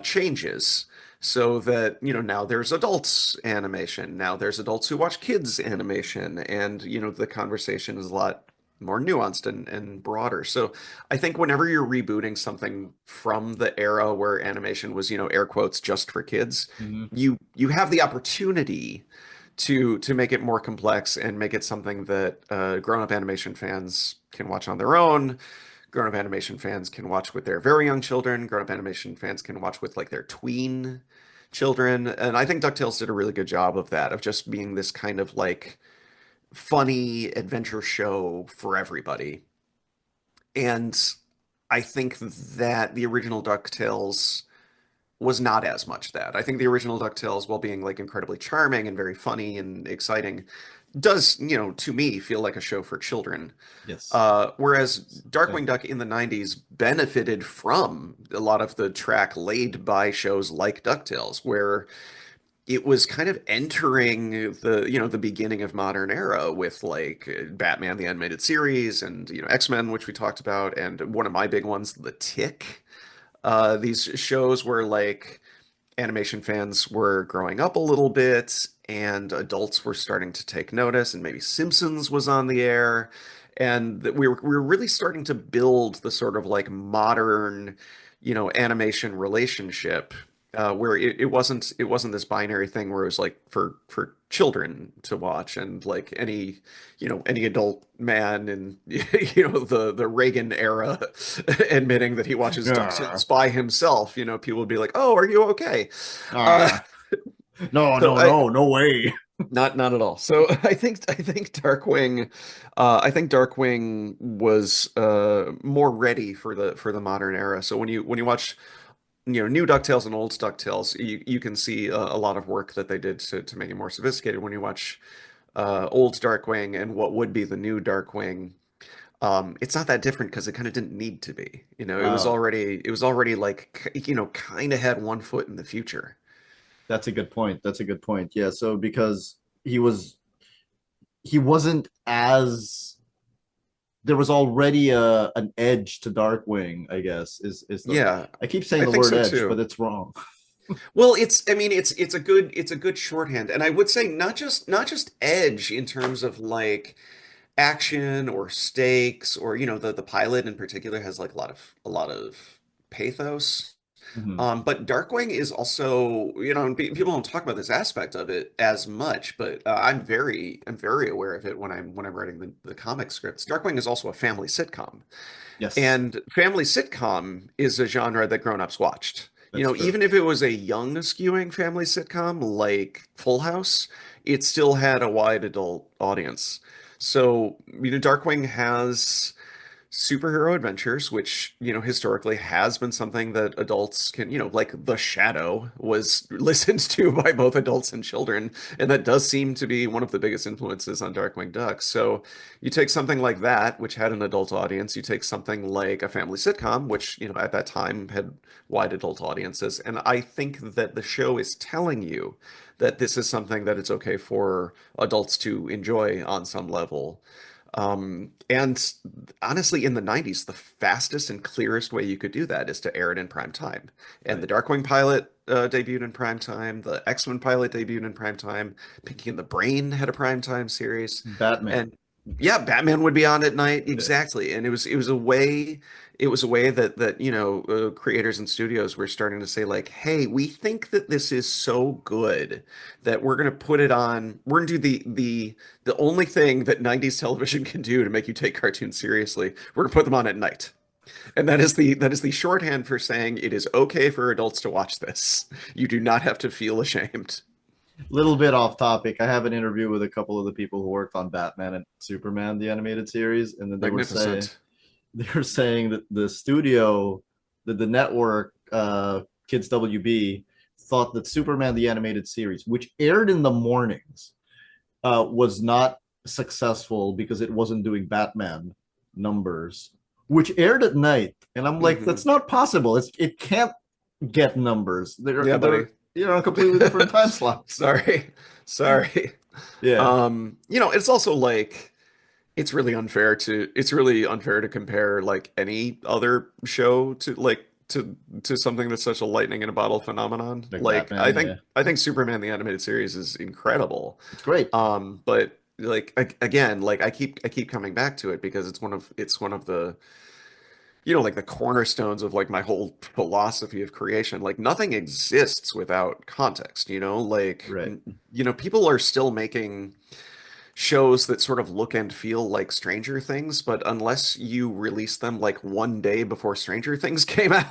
changes. So that now there's adults animation, now there's adults who watch kids animation, and the conversation is a lot more nuanced and broader. So I think whenever you're rebooting something from the era where animation was, air quotes, just for kids, Mhm. you have the opportunity to make it more complex and make it something that grown-up animation fans can watch on their own. Grown-up animation fans can watch with their very young children. Grown-up animation fans can watch with like their tween children. And I think DuckTales did a really good job of that, of just being this kind of like funny adventure show for everybody. And I think that the original DuckTales was not as much that. I think the original DuckTales, while being like incredibly charming and very funny and exciting, does, to me, feel like a show for children. Yes. Whereas Darkwing Definitely. Duck in the 90s benefited from a lot of the track laid by shows like DuckTales, where it was kind of entering the beginning of modern era with like Batman the animated series and X-Men, which we talked about, and one of my big ones, The Tick. These shows where like animation fans were growing up a little bit and adults were starting to take notice, and maybe Simpsons was on the air, and that we were really starting to build the sort of like modern animation relationship, where it wasn't this binary thing where it was like for children to watch, and like any adult man in the Reagan era admitting that he watches Ah, DuckTales by himself, people would be like, "Oh, are you okay?" Uh, ah. No, so no, I no, no way. not at all. So I think Darkwing was more ready for the modern era. So when you watch new DuckTales and old DuckTales, you can see a lot of work that they did to make it more sophisticated. When you watch old Darkwing and what would be the new Darkwing, It's not that different because it kind of didn't need to be. Oh, It was already like kind of had one foot in the future. that's a good point. That's a good point. Yeah, so because he was he wasn't as there was already a an edge to Darkwing, I guess, is the Yeah, I keep saying I the think word so edge, but too. it's wrong. Well, I mean, it's a good shorthand, and I would say not just edge in terms of like action or stakes or the pilot in particular has like a lot of pathos. Mhm. But Darkwing is also, people don't talk about this aspect of it as much, but I'm very aware of it when I'm writing the comic scripts. Darkwing is also a family sitcom. Yes, And family sitcom is a genre that grown-ups watched. that's true. Even if it was a young skewing family sitcom like Full House, it still had a wide adult audience. So, Darkwing has superhero adventures, which, historically has been something that adults can, like The Shadow was listened to by both adults and children, and that does seem to be one of the biggest influences on Darkwing Duck. So you take something like that, which had an adult audience, you take something like a family sitcom, which, at that time had wide adult audiences, and I think that the show is telling you that this is something that it's okay for adults to enjoy on some level. And honestly, in the 90s, the fastest and clearest way you could do that is to air it in prime time. And the Right. Darkwing pilot debuted in prime time. The X-Men pilot debuted in prime time. Pinky and the Brain had a prime time series. Batman. And yeah, Batman would be on at night. Yeah. Exactly. And it was a way that creators and studios were starting to say like, hey, we think that this is so good that we're going to put it on. We're going to do the only thing that 90s television can do to make you take cartoons seriously. We're going to put them on at night. And that is the shorthand for saying it is okay for adults to watch this. You do not have to feel ashamed. Little bit off topic. I have an interview with a couple of the people who worked on Batman and Superman, the animated series, and then Magnificent. they were saying that the studio, the network, Kids WB, thought that Superman the animated series, which aired in the mornings, was not successful because it wasn't doing Batman numbers, which aired at night. And I'm like, Hmm. that's not possible. It can't get numbers. Yeah, buddy. They're on completely different time slots. Sorry. Sorry. Yeah, It's also like it's really unfair to compare like any other show to something that's such a lightning in a bottle phenomenon. like Like I Batman. think Yeah, I think Superman the animated series is incredible. it's great. But like again, like I keep coming back to it because it's one of the like the cornerstones of like my whole philosophy of creation. Like nothing exists without context, like Right. people are still making shows that sort of look and feel like Stranger Things, but unless you release them like one day before Stranger Things came out,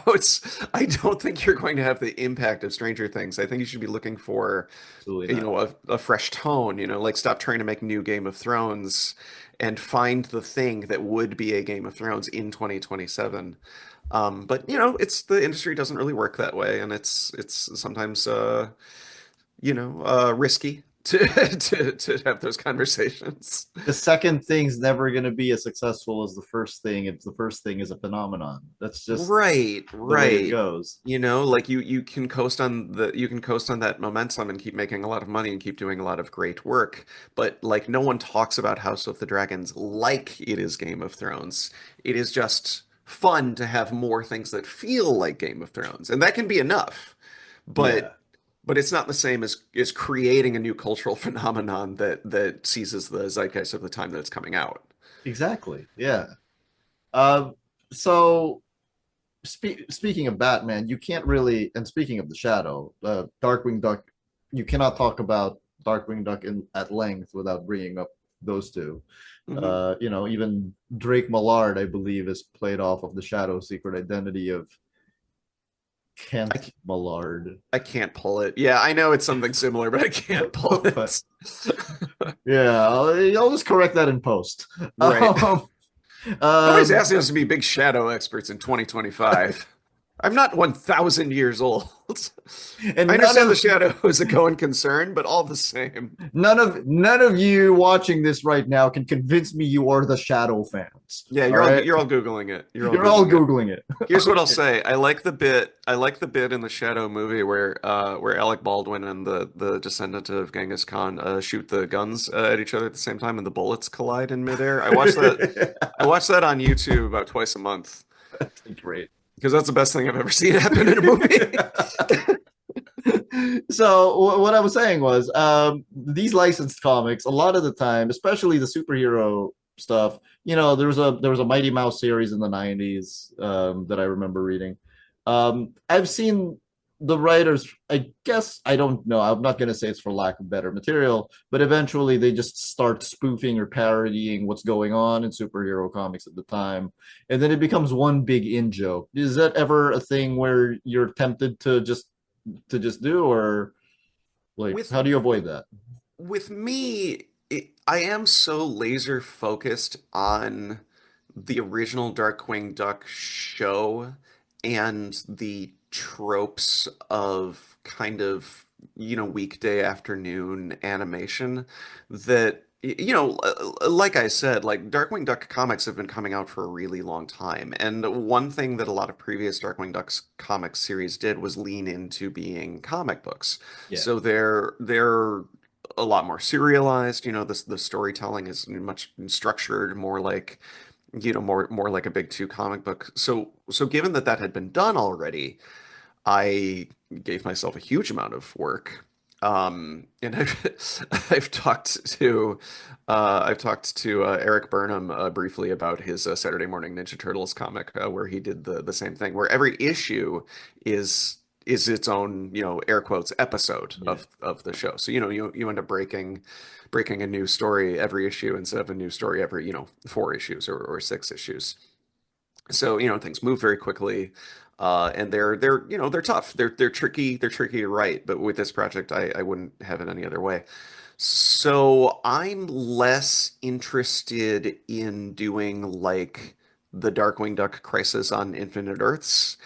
I don't think you're going to have the impact of Stranger Things. I think you should be looking for, Absolutely not. a fresh tone, like stop trying to make new Game of Thrones and find the thing that would be a Game of Thrones in 2027. But it's the industry doesn't really work that way, and it's sometimes risky to to have those conversations. The second thing's never going to be as successful as the first thing if the first thing is a phenomenon. That's just Right, the way it right. goes. Like you can coast on that momentum and keep making a lot of money and keep doing a lot of great work. But like no one talks about House of the Dragons like it is Game of Thrones. It is just fun to have more things that feel like Game of Thrones. And that can be enough. Yeah, But it's not the same as creating a new cultural phenomenon that seizes the zeitgeist of the time that it's coming out. exactly. Yeah. Uh, so speaking of Batman, you can't really, and speaking of the Shadow, Darkwing Duck, you cannot talk about Darkwing Duck at length without bringing up those two. Mhm. Even Drake Millard, I believe, is played off of the Shadow secret identity of I Kent Millard. I can't pull it. Yeah, I know it's something similar, but I can't pull But it. yeah, I'll just correct that in post. Right. Um, Nobody's um, asking us to be big shadow experts in 2025. I'm not 1,000 years old. I And understand the shadow is a going concern, but all the same. none of you watching this right now can convince me you are the Shadow fans. Yeah, All right, you're all Googling it. You're all you're all Googling it. googling it. Here's what I'll Okay. say. I like the bit in the Shadow movie where Alec Baldwin and the descendant of Genghis Khan shoot the guns at each other at the same time and the bullets collide in midair. I watch that on YouTube about twice a month Great. because that's the best thing I've ever seen happen in a movie. So what I was saying was, these licensed comics, a lot of the time, especially the superhero stuff, there was a Mighty Mouse series in the '90s, that I remember reading. I've seen the writers. I guess I don't know. I'm not going to say it's for lack of better material, but eventually they just start spoofing or parodying what's going on in superhero comics at the time, and then it becomes one big in joke. Is that ever a thing where you're tempted to just do, or like With how do you avoid that? with me, I am so laser focused on the original Darkwing Duck show and the tropes of kind of, weekday afternoon animation that, like I said, like Darkwing Duck comics have been coming out for a really long time. And one thing that a lot of previous Darkwing Ducks comic series did was lean into being comic books. Yeah. So they're a lot more serialized. The storytelling is much structured, more like more like a big two comic book. So given that that had been done already, I gave myself a huge amount of work. And I've talked to Eric Burnham briefly about his Saturday Morning Ninja Turtles comic, where he did the same thing, where every issue is its own, air quotes, episode Yeah. of the show. So you end up breaking a new story every issue instead of a new story every, four issues or six issues. So, things move very quickly. And they're tough. They're tricky. They're tricky to write. But with this project, I wouldn't have it any other way. So I'm less interested in doing like the Darkwing Duck Crisis on Infinite Earths,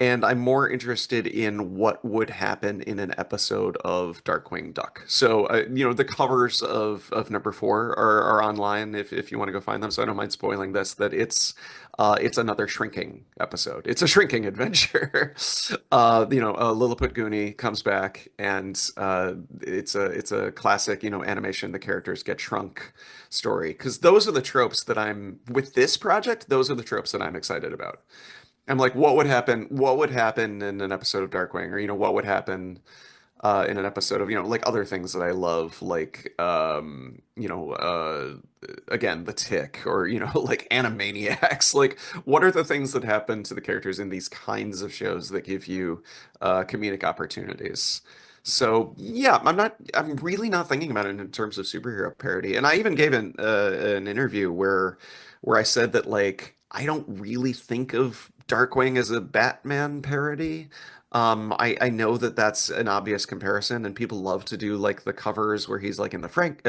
and I'm more interested in what would happen in an episode of Darkwing Duck. So, the covers of number four are online if you want to go find them. So I don't mind spoiling this, that it's another shrinking episode. It's a shrinking adventure. Lilliput Goonie comes back, and it's a classic, animation. The characters get shrunk story, because those are the tropes that I'm with this project. Those are the tropes that I'm excited about. I'm like, what would happen? What would happen in an episode of Darkwing, or what would happen in an episode of like other things that I love, like again, The Tick, or like Animaniacs. Like, what are the things that happen to the characters in these kinds of shows that give you comedic opportunities? So yeah, I'm really not thinking about it in terms of superhero parody. And I even gave an interview where I said that, like, I don't really think of Darkwing as a Batman parody. I know that that's an obvious comparison, and people love to do like the covers where he's like in the Frank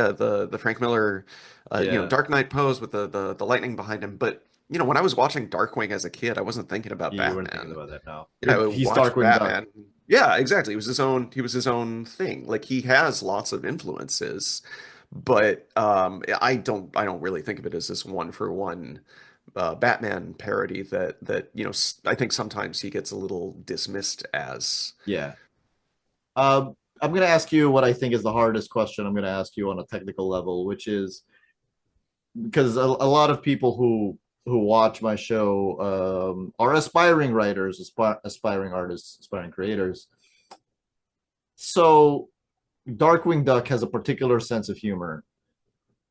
Miller, Yeah. Dark Knight pose with the lightning behind him. But when I was watching Darkwing as a kid, I wasn't thinking about You weren't thinking Batman. about that now. I would He's watch Darkwing Duck. Batman. Yeah, exactly. He was his own thing. Like, he has lots of influences, but I don't really think of it as this one for one Batman parody that I think sometimes he gets a little dismissed as. Yeah. I'm going to ask you what I think is the hardest question I'm going to ask you on a technical level, which is because a lot of people who watch my show, are aspiring writers, aspiring artists, aspiring creators. So Darkwing Duck has a particular sense of humor,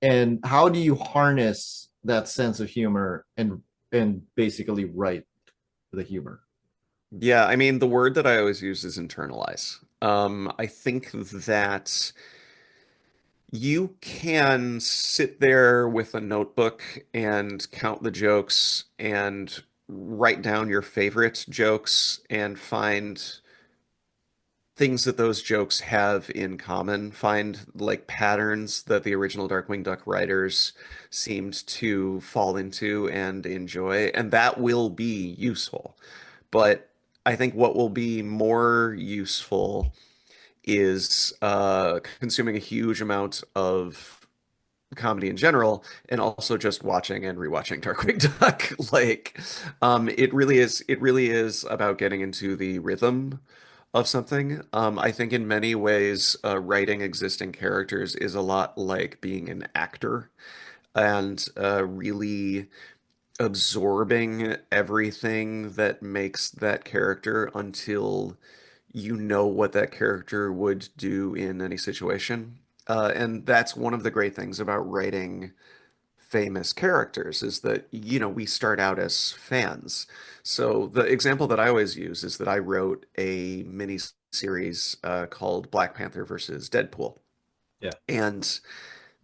and how do you harness that sense of humor and basically write the humor? Yeah, I mean, the word that I always use is internalize. I think that you can sit there with a notebook and count the jokes and write down your favorite jokes and find things that those jokes have in common, find like patterns that the original Darkwing Duck writers seemed to fall into and enjoy, and that will be useful. But I think what will be more useful is consuming a huge amount of comedy in general, and also just watching and rewatching Darkwing Duck. Like, it really is about getting into the rhythm of something. I think in many ways, writing existing characters is a lot like being an actor and really absorbing everything that makes that character until you know what that character would do in any situation. And that's one of the great things about writing famous characters is that, we start out as fans. So the example that I always use is that I wrote a mini series called Black Panther versus Deadpool. Yeah. And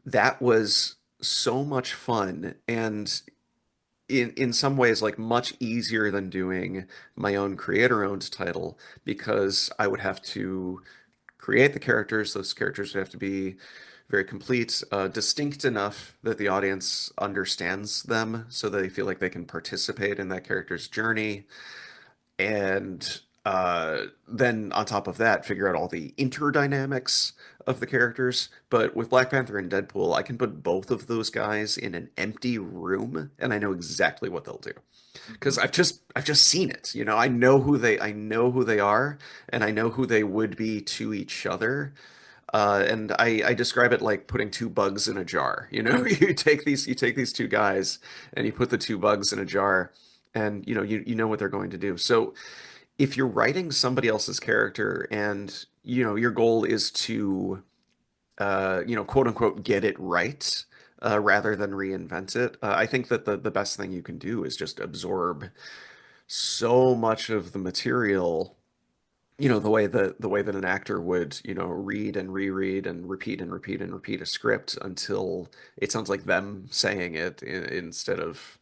that was so much fun. And in some ways like much easier than doing my own creator-owned title because I would have to create the characters. Those characters would have to be very complete, distinct enough that the audience understands them so that they feel like they can participate in that character's journey. And then on top of that, figure out all the interdynamics of the characters. But with Black Panther and Deadpool, I can put both of those guys in an empty room, and I know exactly what they'll do because I've just seen it. I know who they are, and I know who they would be to each other. And I describe it like putting two bugs in a jar. You take these two guys and you put the two bugs in a jar, and you know what they're going to do. So if you're writing somebody else's character and your goal is to quote unquote get it right rather than reinvent it, I think that the best thing you can do is just absorb so much of the material, the way that an actor would, read and reread and repeat and repeat and repeat a script until it sounds like them saying it instead of,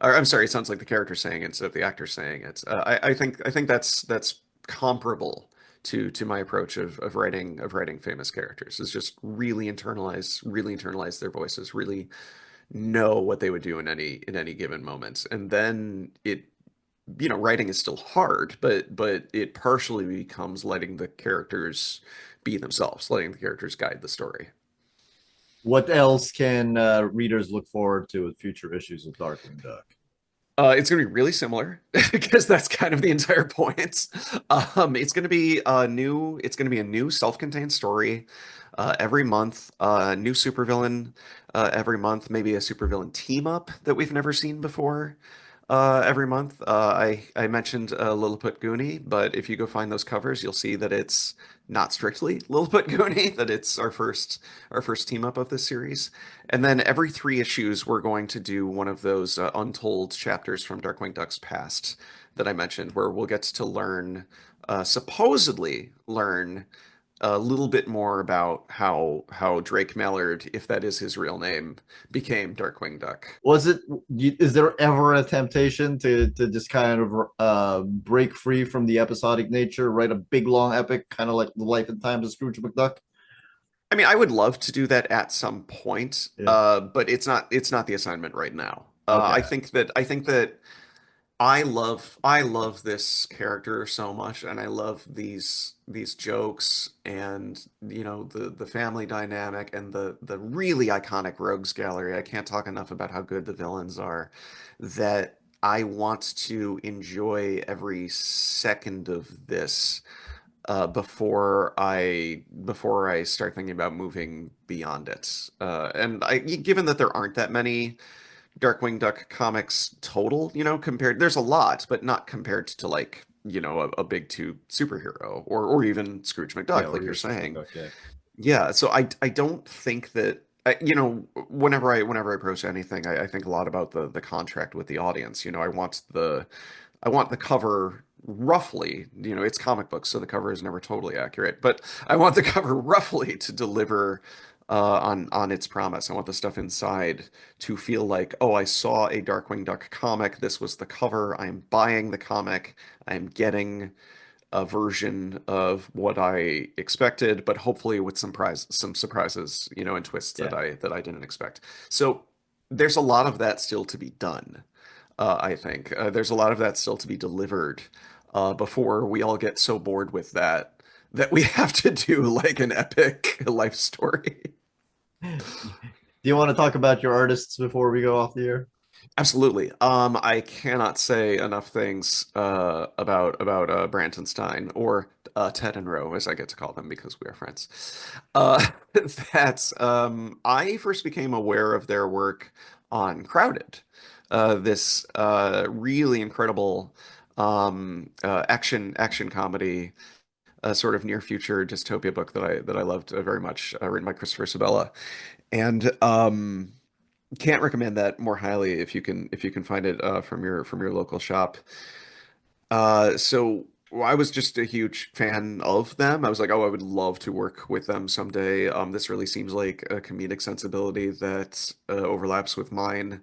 or I'm sorry, it sounds like the character saying it instead of the actor saying it. I think that's comparable to my approach of writing famous characters is just really internalize their voices, really know what they would do in any given moment, and then writing is still hard, but it partially becomes letting the characters be themselves, letting the characters guide the story. What else can readers look forward to with future issues of Darkwing Duck? It's going to be really similar because that's kind of the entire point. It's going to be a new. It's going to be a new self-contained story every month. New supervillain every month. Maybe a supervillain team up that we've never seen before. Every month. I mentioned Lilliput Goonie, but if you go find those covers, you'll see that it's not strictly Lilliput Goonie. That it's our first team up of this series. And then every 3 issues, we're going to do one of those untold chapters from Darkwing Duck's past that I mentioned, where we'll get to supposedly learn a little bit more about how Drake Mallard, if that is his real name, became Darkwing Duck. Was it? Is there ever a temptation to just kind of break free from the episodic nature, write a big long epic, kind of like the life and times of Scrooge McDuck? I mean, I would love to do that at some point, Yeah. but it's not the assignment right now. Okay. I think that I love this character so much, and I love these jokes and the family dynamic and the really iconic rogues gallery. I can't talk enough about how good the villains are, that I want to enjoy every second of this before I start thinking about moving beyond it. And given that there aren't that many Darkwing Duck comics total, compared, there's a lot, but not compared to like, a big two superhero or even Scrooge Yeah, McDuck, or like your you're Scrooge saying. McDuck. Yeah. Yeah, so I don't think that whenever I approach anything, I think a lot about the contract with the audience. I want the cover roughly, it's comic books, so the cover is never totally accurate, but I want the cover roughly to deliver on its promise. I want the stuff inside to feel like, oh, I saw a Darkwing Duck comic. This was the cover. I'm buying the comic. I'm getting a version of what I expected, but hopefully with some surprises, and twists that Yeah. I didn't expect. So there's a lot of that still to be done. I think there's a lot of that still to be delivered. before we all get so bored with that that we have to do like an epic life story. Do you want to talk about your artists before we go off the air? Absolutely. I cannot say enough things about Branton Stein or Ted and Roe, as I get to call them because we are friends. Uh, that's I first became aware of their work on Crowded, this really incredible action comedy, sort of near future dystopia book that I loved very much, written by Christopher Sabella, and can't recommend that more highly if you can find it from your local shop. So I was just a huge fan of them. I was like, oh, I would love to work with them someday. This really seems like a comedic sensibility that overlaps with mine.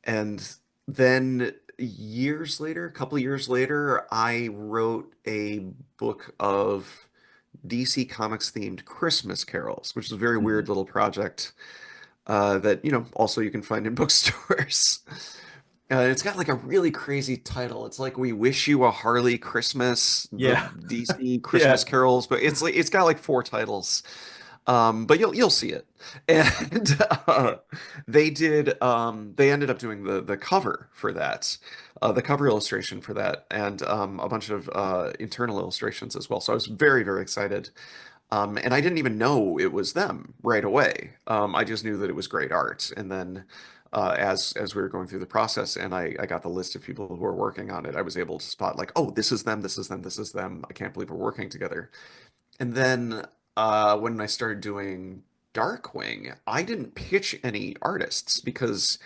And then years later, a couple of years later, I wrote a book of DC Comics themed Christmas carols, which is a very weird Mhm. little project that also you can find in bookstores. It's got like a really crazy title. It's like "We Wish You a Harley Christmas," the Yeah. DC Christmas Yeah. carols, but it's got like four titles. But you'll see it. And they ended up doing the cover for that, the cover illustration for that, and a bunch of internal illustrations as well. So I was very, very excited. And I didn't even know it was them right away. I just knew that it was great art. And then as we were going through the process and I got the list of people who were working on it, I was able to spot like, oh, this is them, this is them, this is them. I can't believe we're working together. And then when I started doing Darkwing, I didn't pitch any artists because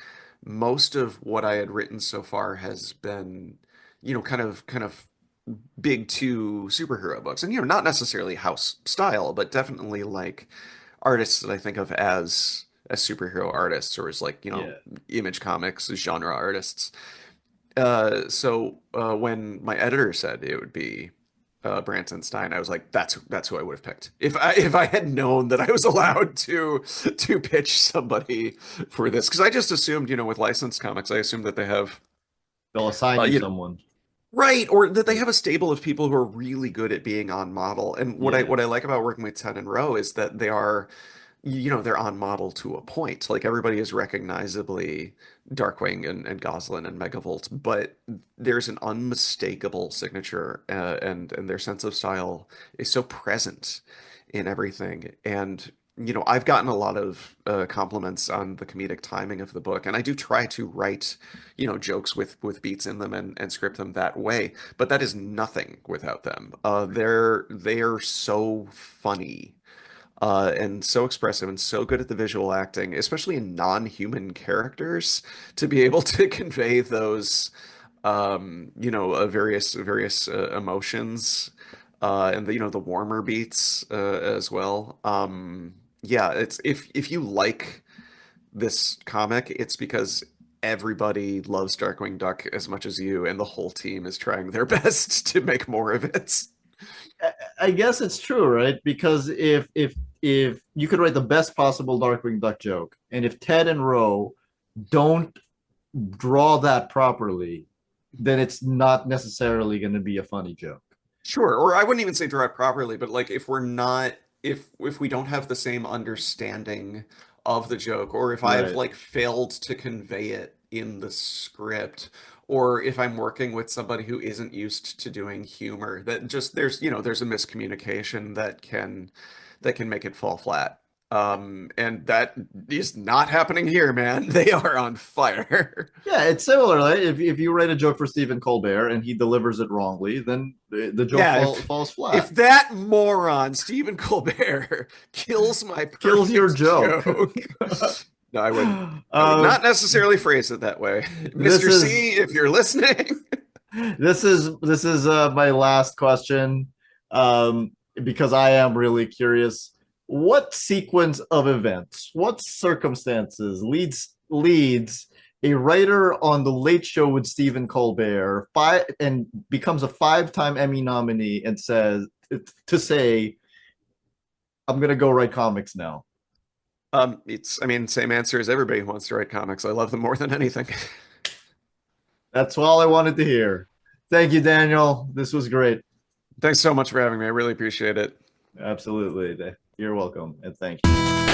most of what I had written so far has been, kind of big two superhero books, and not necessarily house style, but definitely like artists that I think of as superhero artists or as like Yeah. Image Comics genre artists. When my editor said it would be Branson Stein, I was like, that's who I would have picked if I had known that I was allowed to pitch somebody for this, because I just assumed with licensed comics, I assumed that they have They'll assign uh, you you know someone. right, or that they have a stable of people who are really good at being on model. And what I Yeah. what I like about working with Ted and Rowe is that they're on model to a point. Like everybody is recognizably Darkwing and Goslin and Megavolt, but there's an unmistakable signature, and their sense of style is so present in everything. And I've gotten a lot of compliments on the comedic timing of the book, and I do try to write jokes with beats in them and script them that way. But that is nothing without them. They are so funny, and so expressive and so good at the visual acting, especially in non-human characters, to be able to convey those, various emotions, and the warmer beats as well. Yeah, it's if you like this comic, it's because everybody loves Darkwing Duck as much as you, and the whole team is trying their best to make more of it. I guess it's true, right? Because if you could write the best possible Darkwing Duck joke, and if Ted and Roe don't draw that properly, then it's not necessarily going to be a funny joke. Sure, or I wouldn't even say draw it properly, but like if we're not if we don't have the same understanding of the joke, or if I've Right. like failed to convey it in the script, or if I'm working with somebody who isn't used to doing humor, that just there's a miscommunication that can make it fall flat. And that is not happening here, man. They are on fire. Yeah, it's similar. Right? If you write a joke for Stephen Colbert and he delivers it wrongly, then the joke Yeah, if falls if flat. that moron Stephen Colbert kills my Kills your perfect joke. joke, no, I would um, not necessarily phrase it that way. this Mr. is C, if you're listening. this is my last question, because I am really curious. What sequence of events, what circumstances leads a writer on the Late Show with Stephen Colbert and becomes a five-time Emmy nominee and says to say, "I'm gonna go write comics now." I mean, same answer as everybody who wants to write comics. I love them more than anything. That's all I wanted to hear. Thank you, Daniel. This was great. Thanks so much for having me. I really appreciate it. Absolutely. You're welcome, and thank you.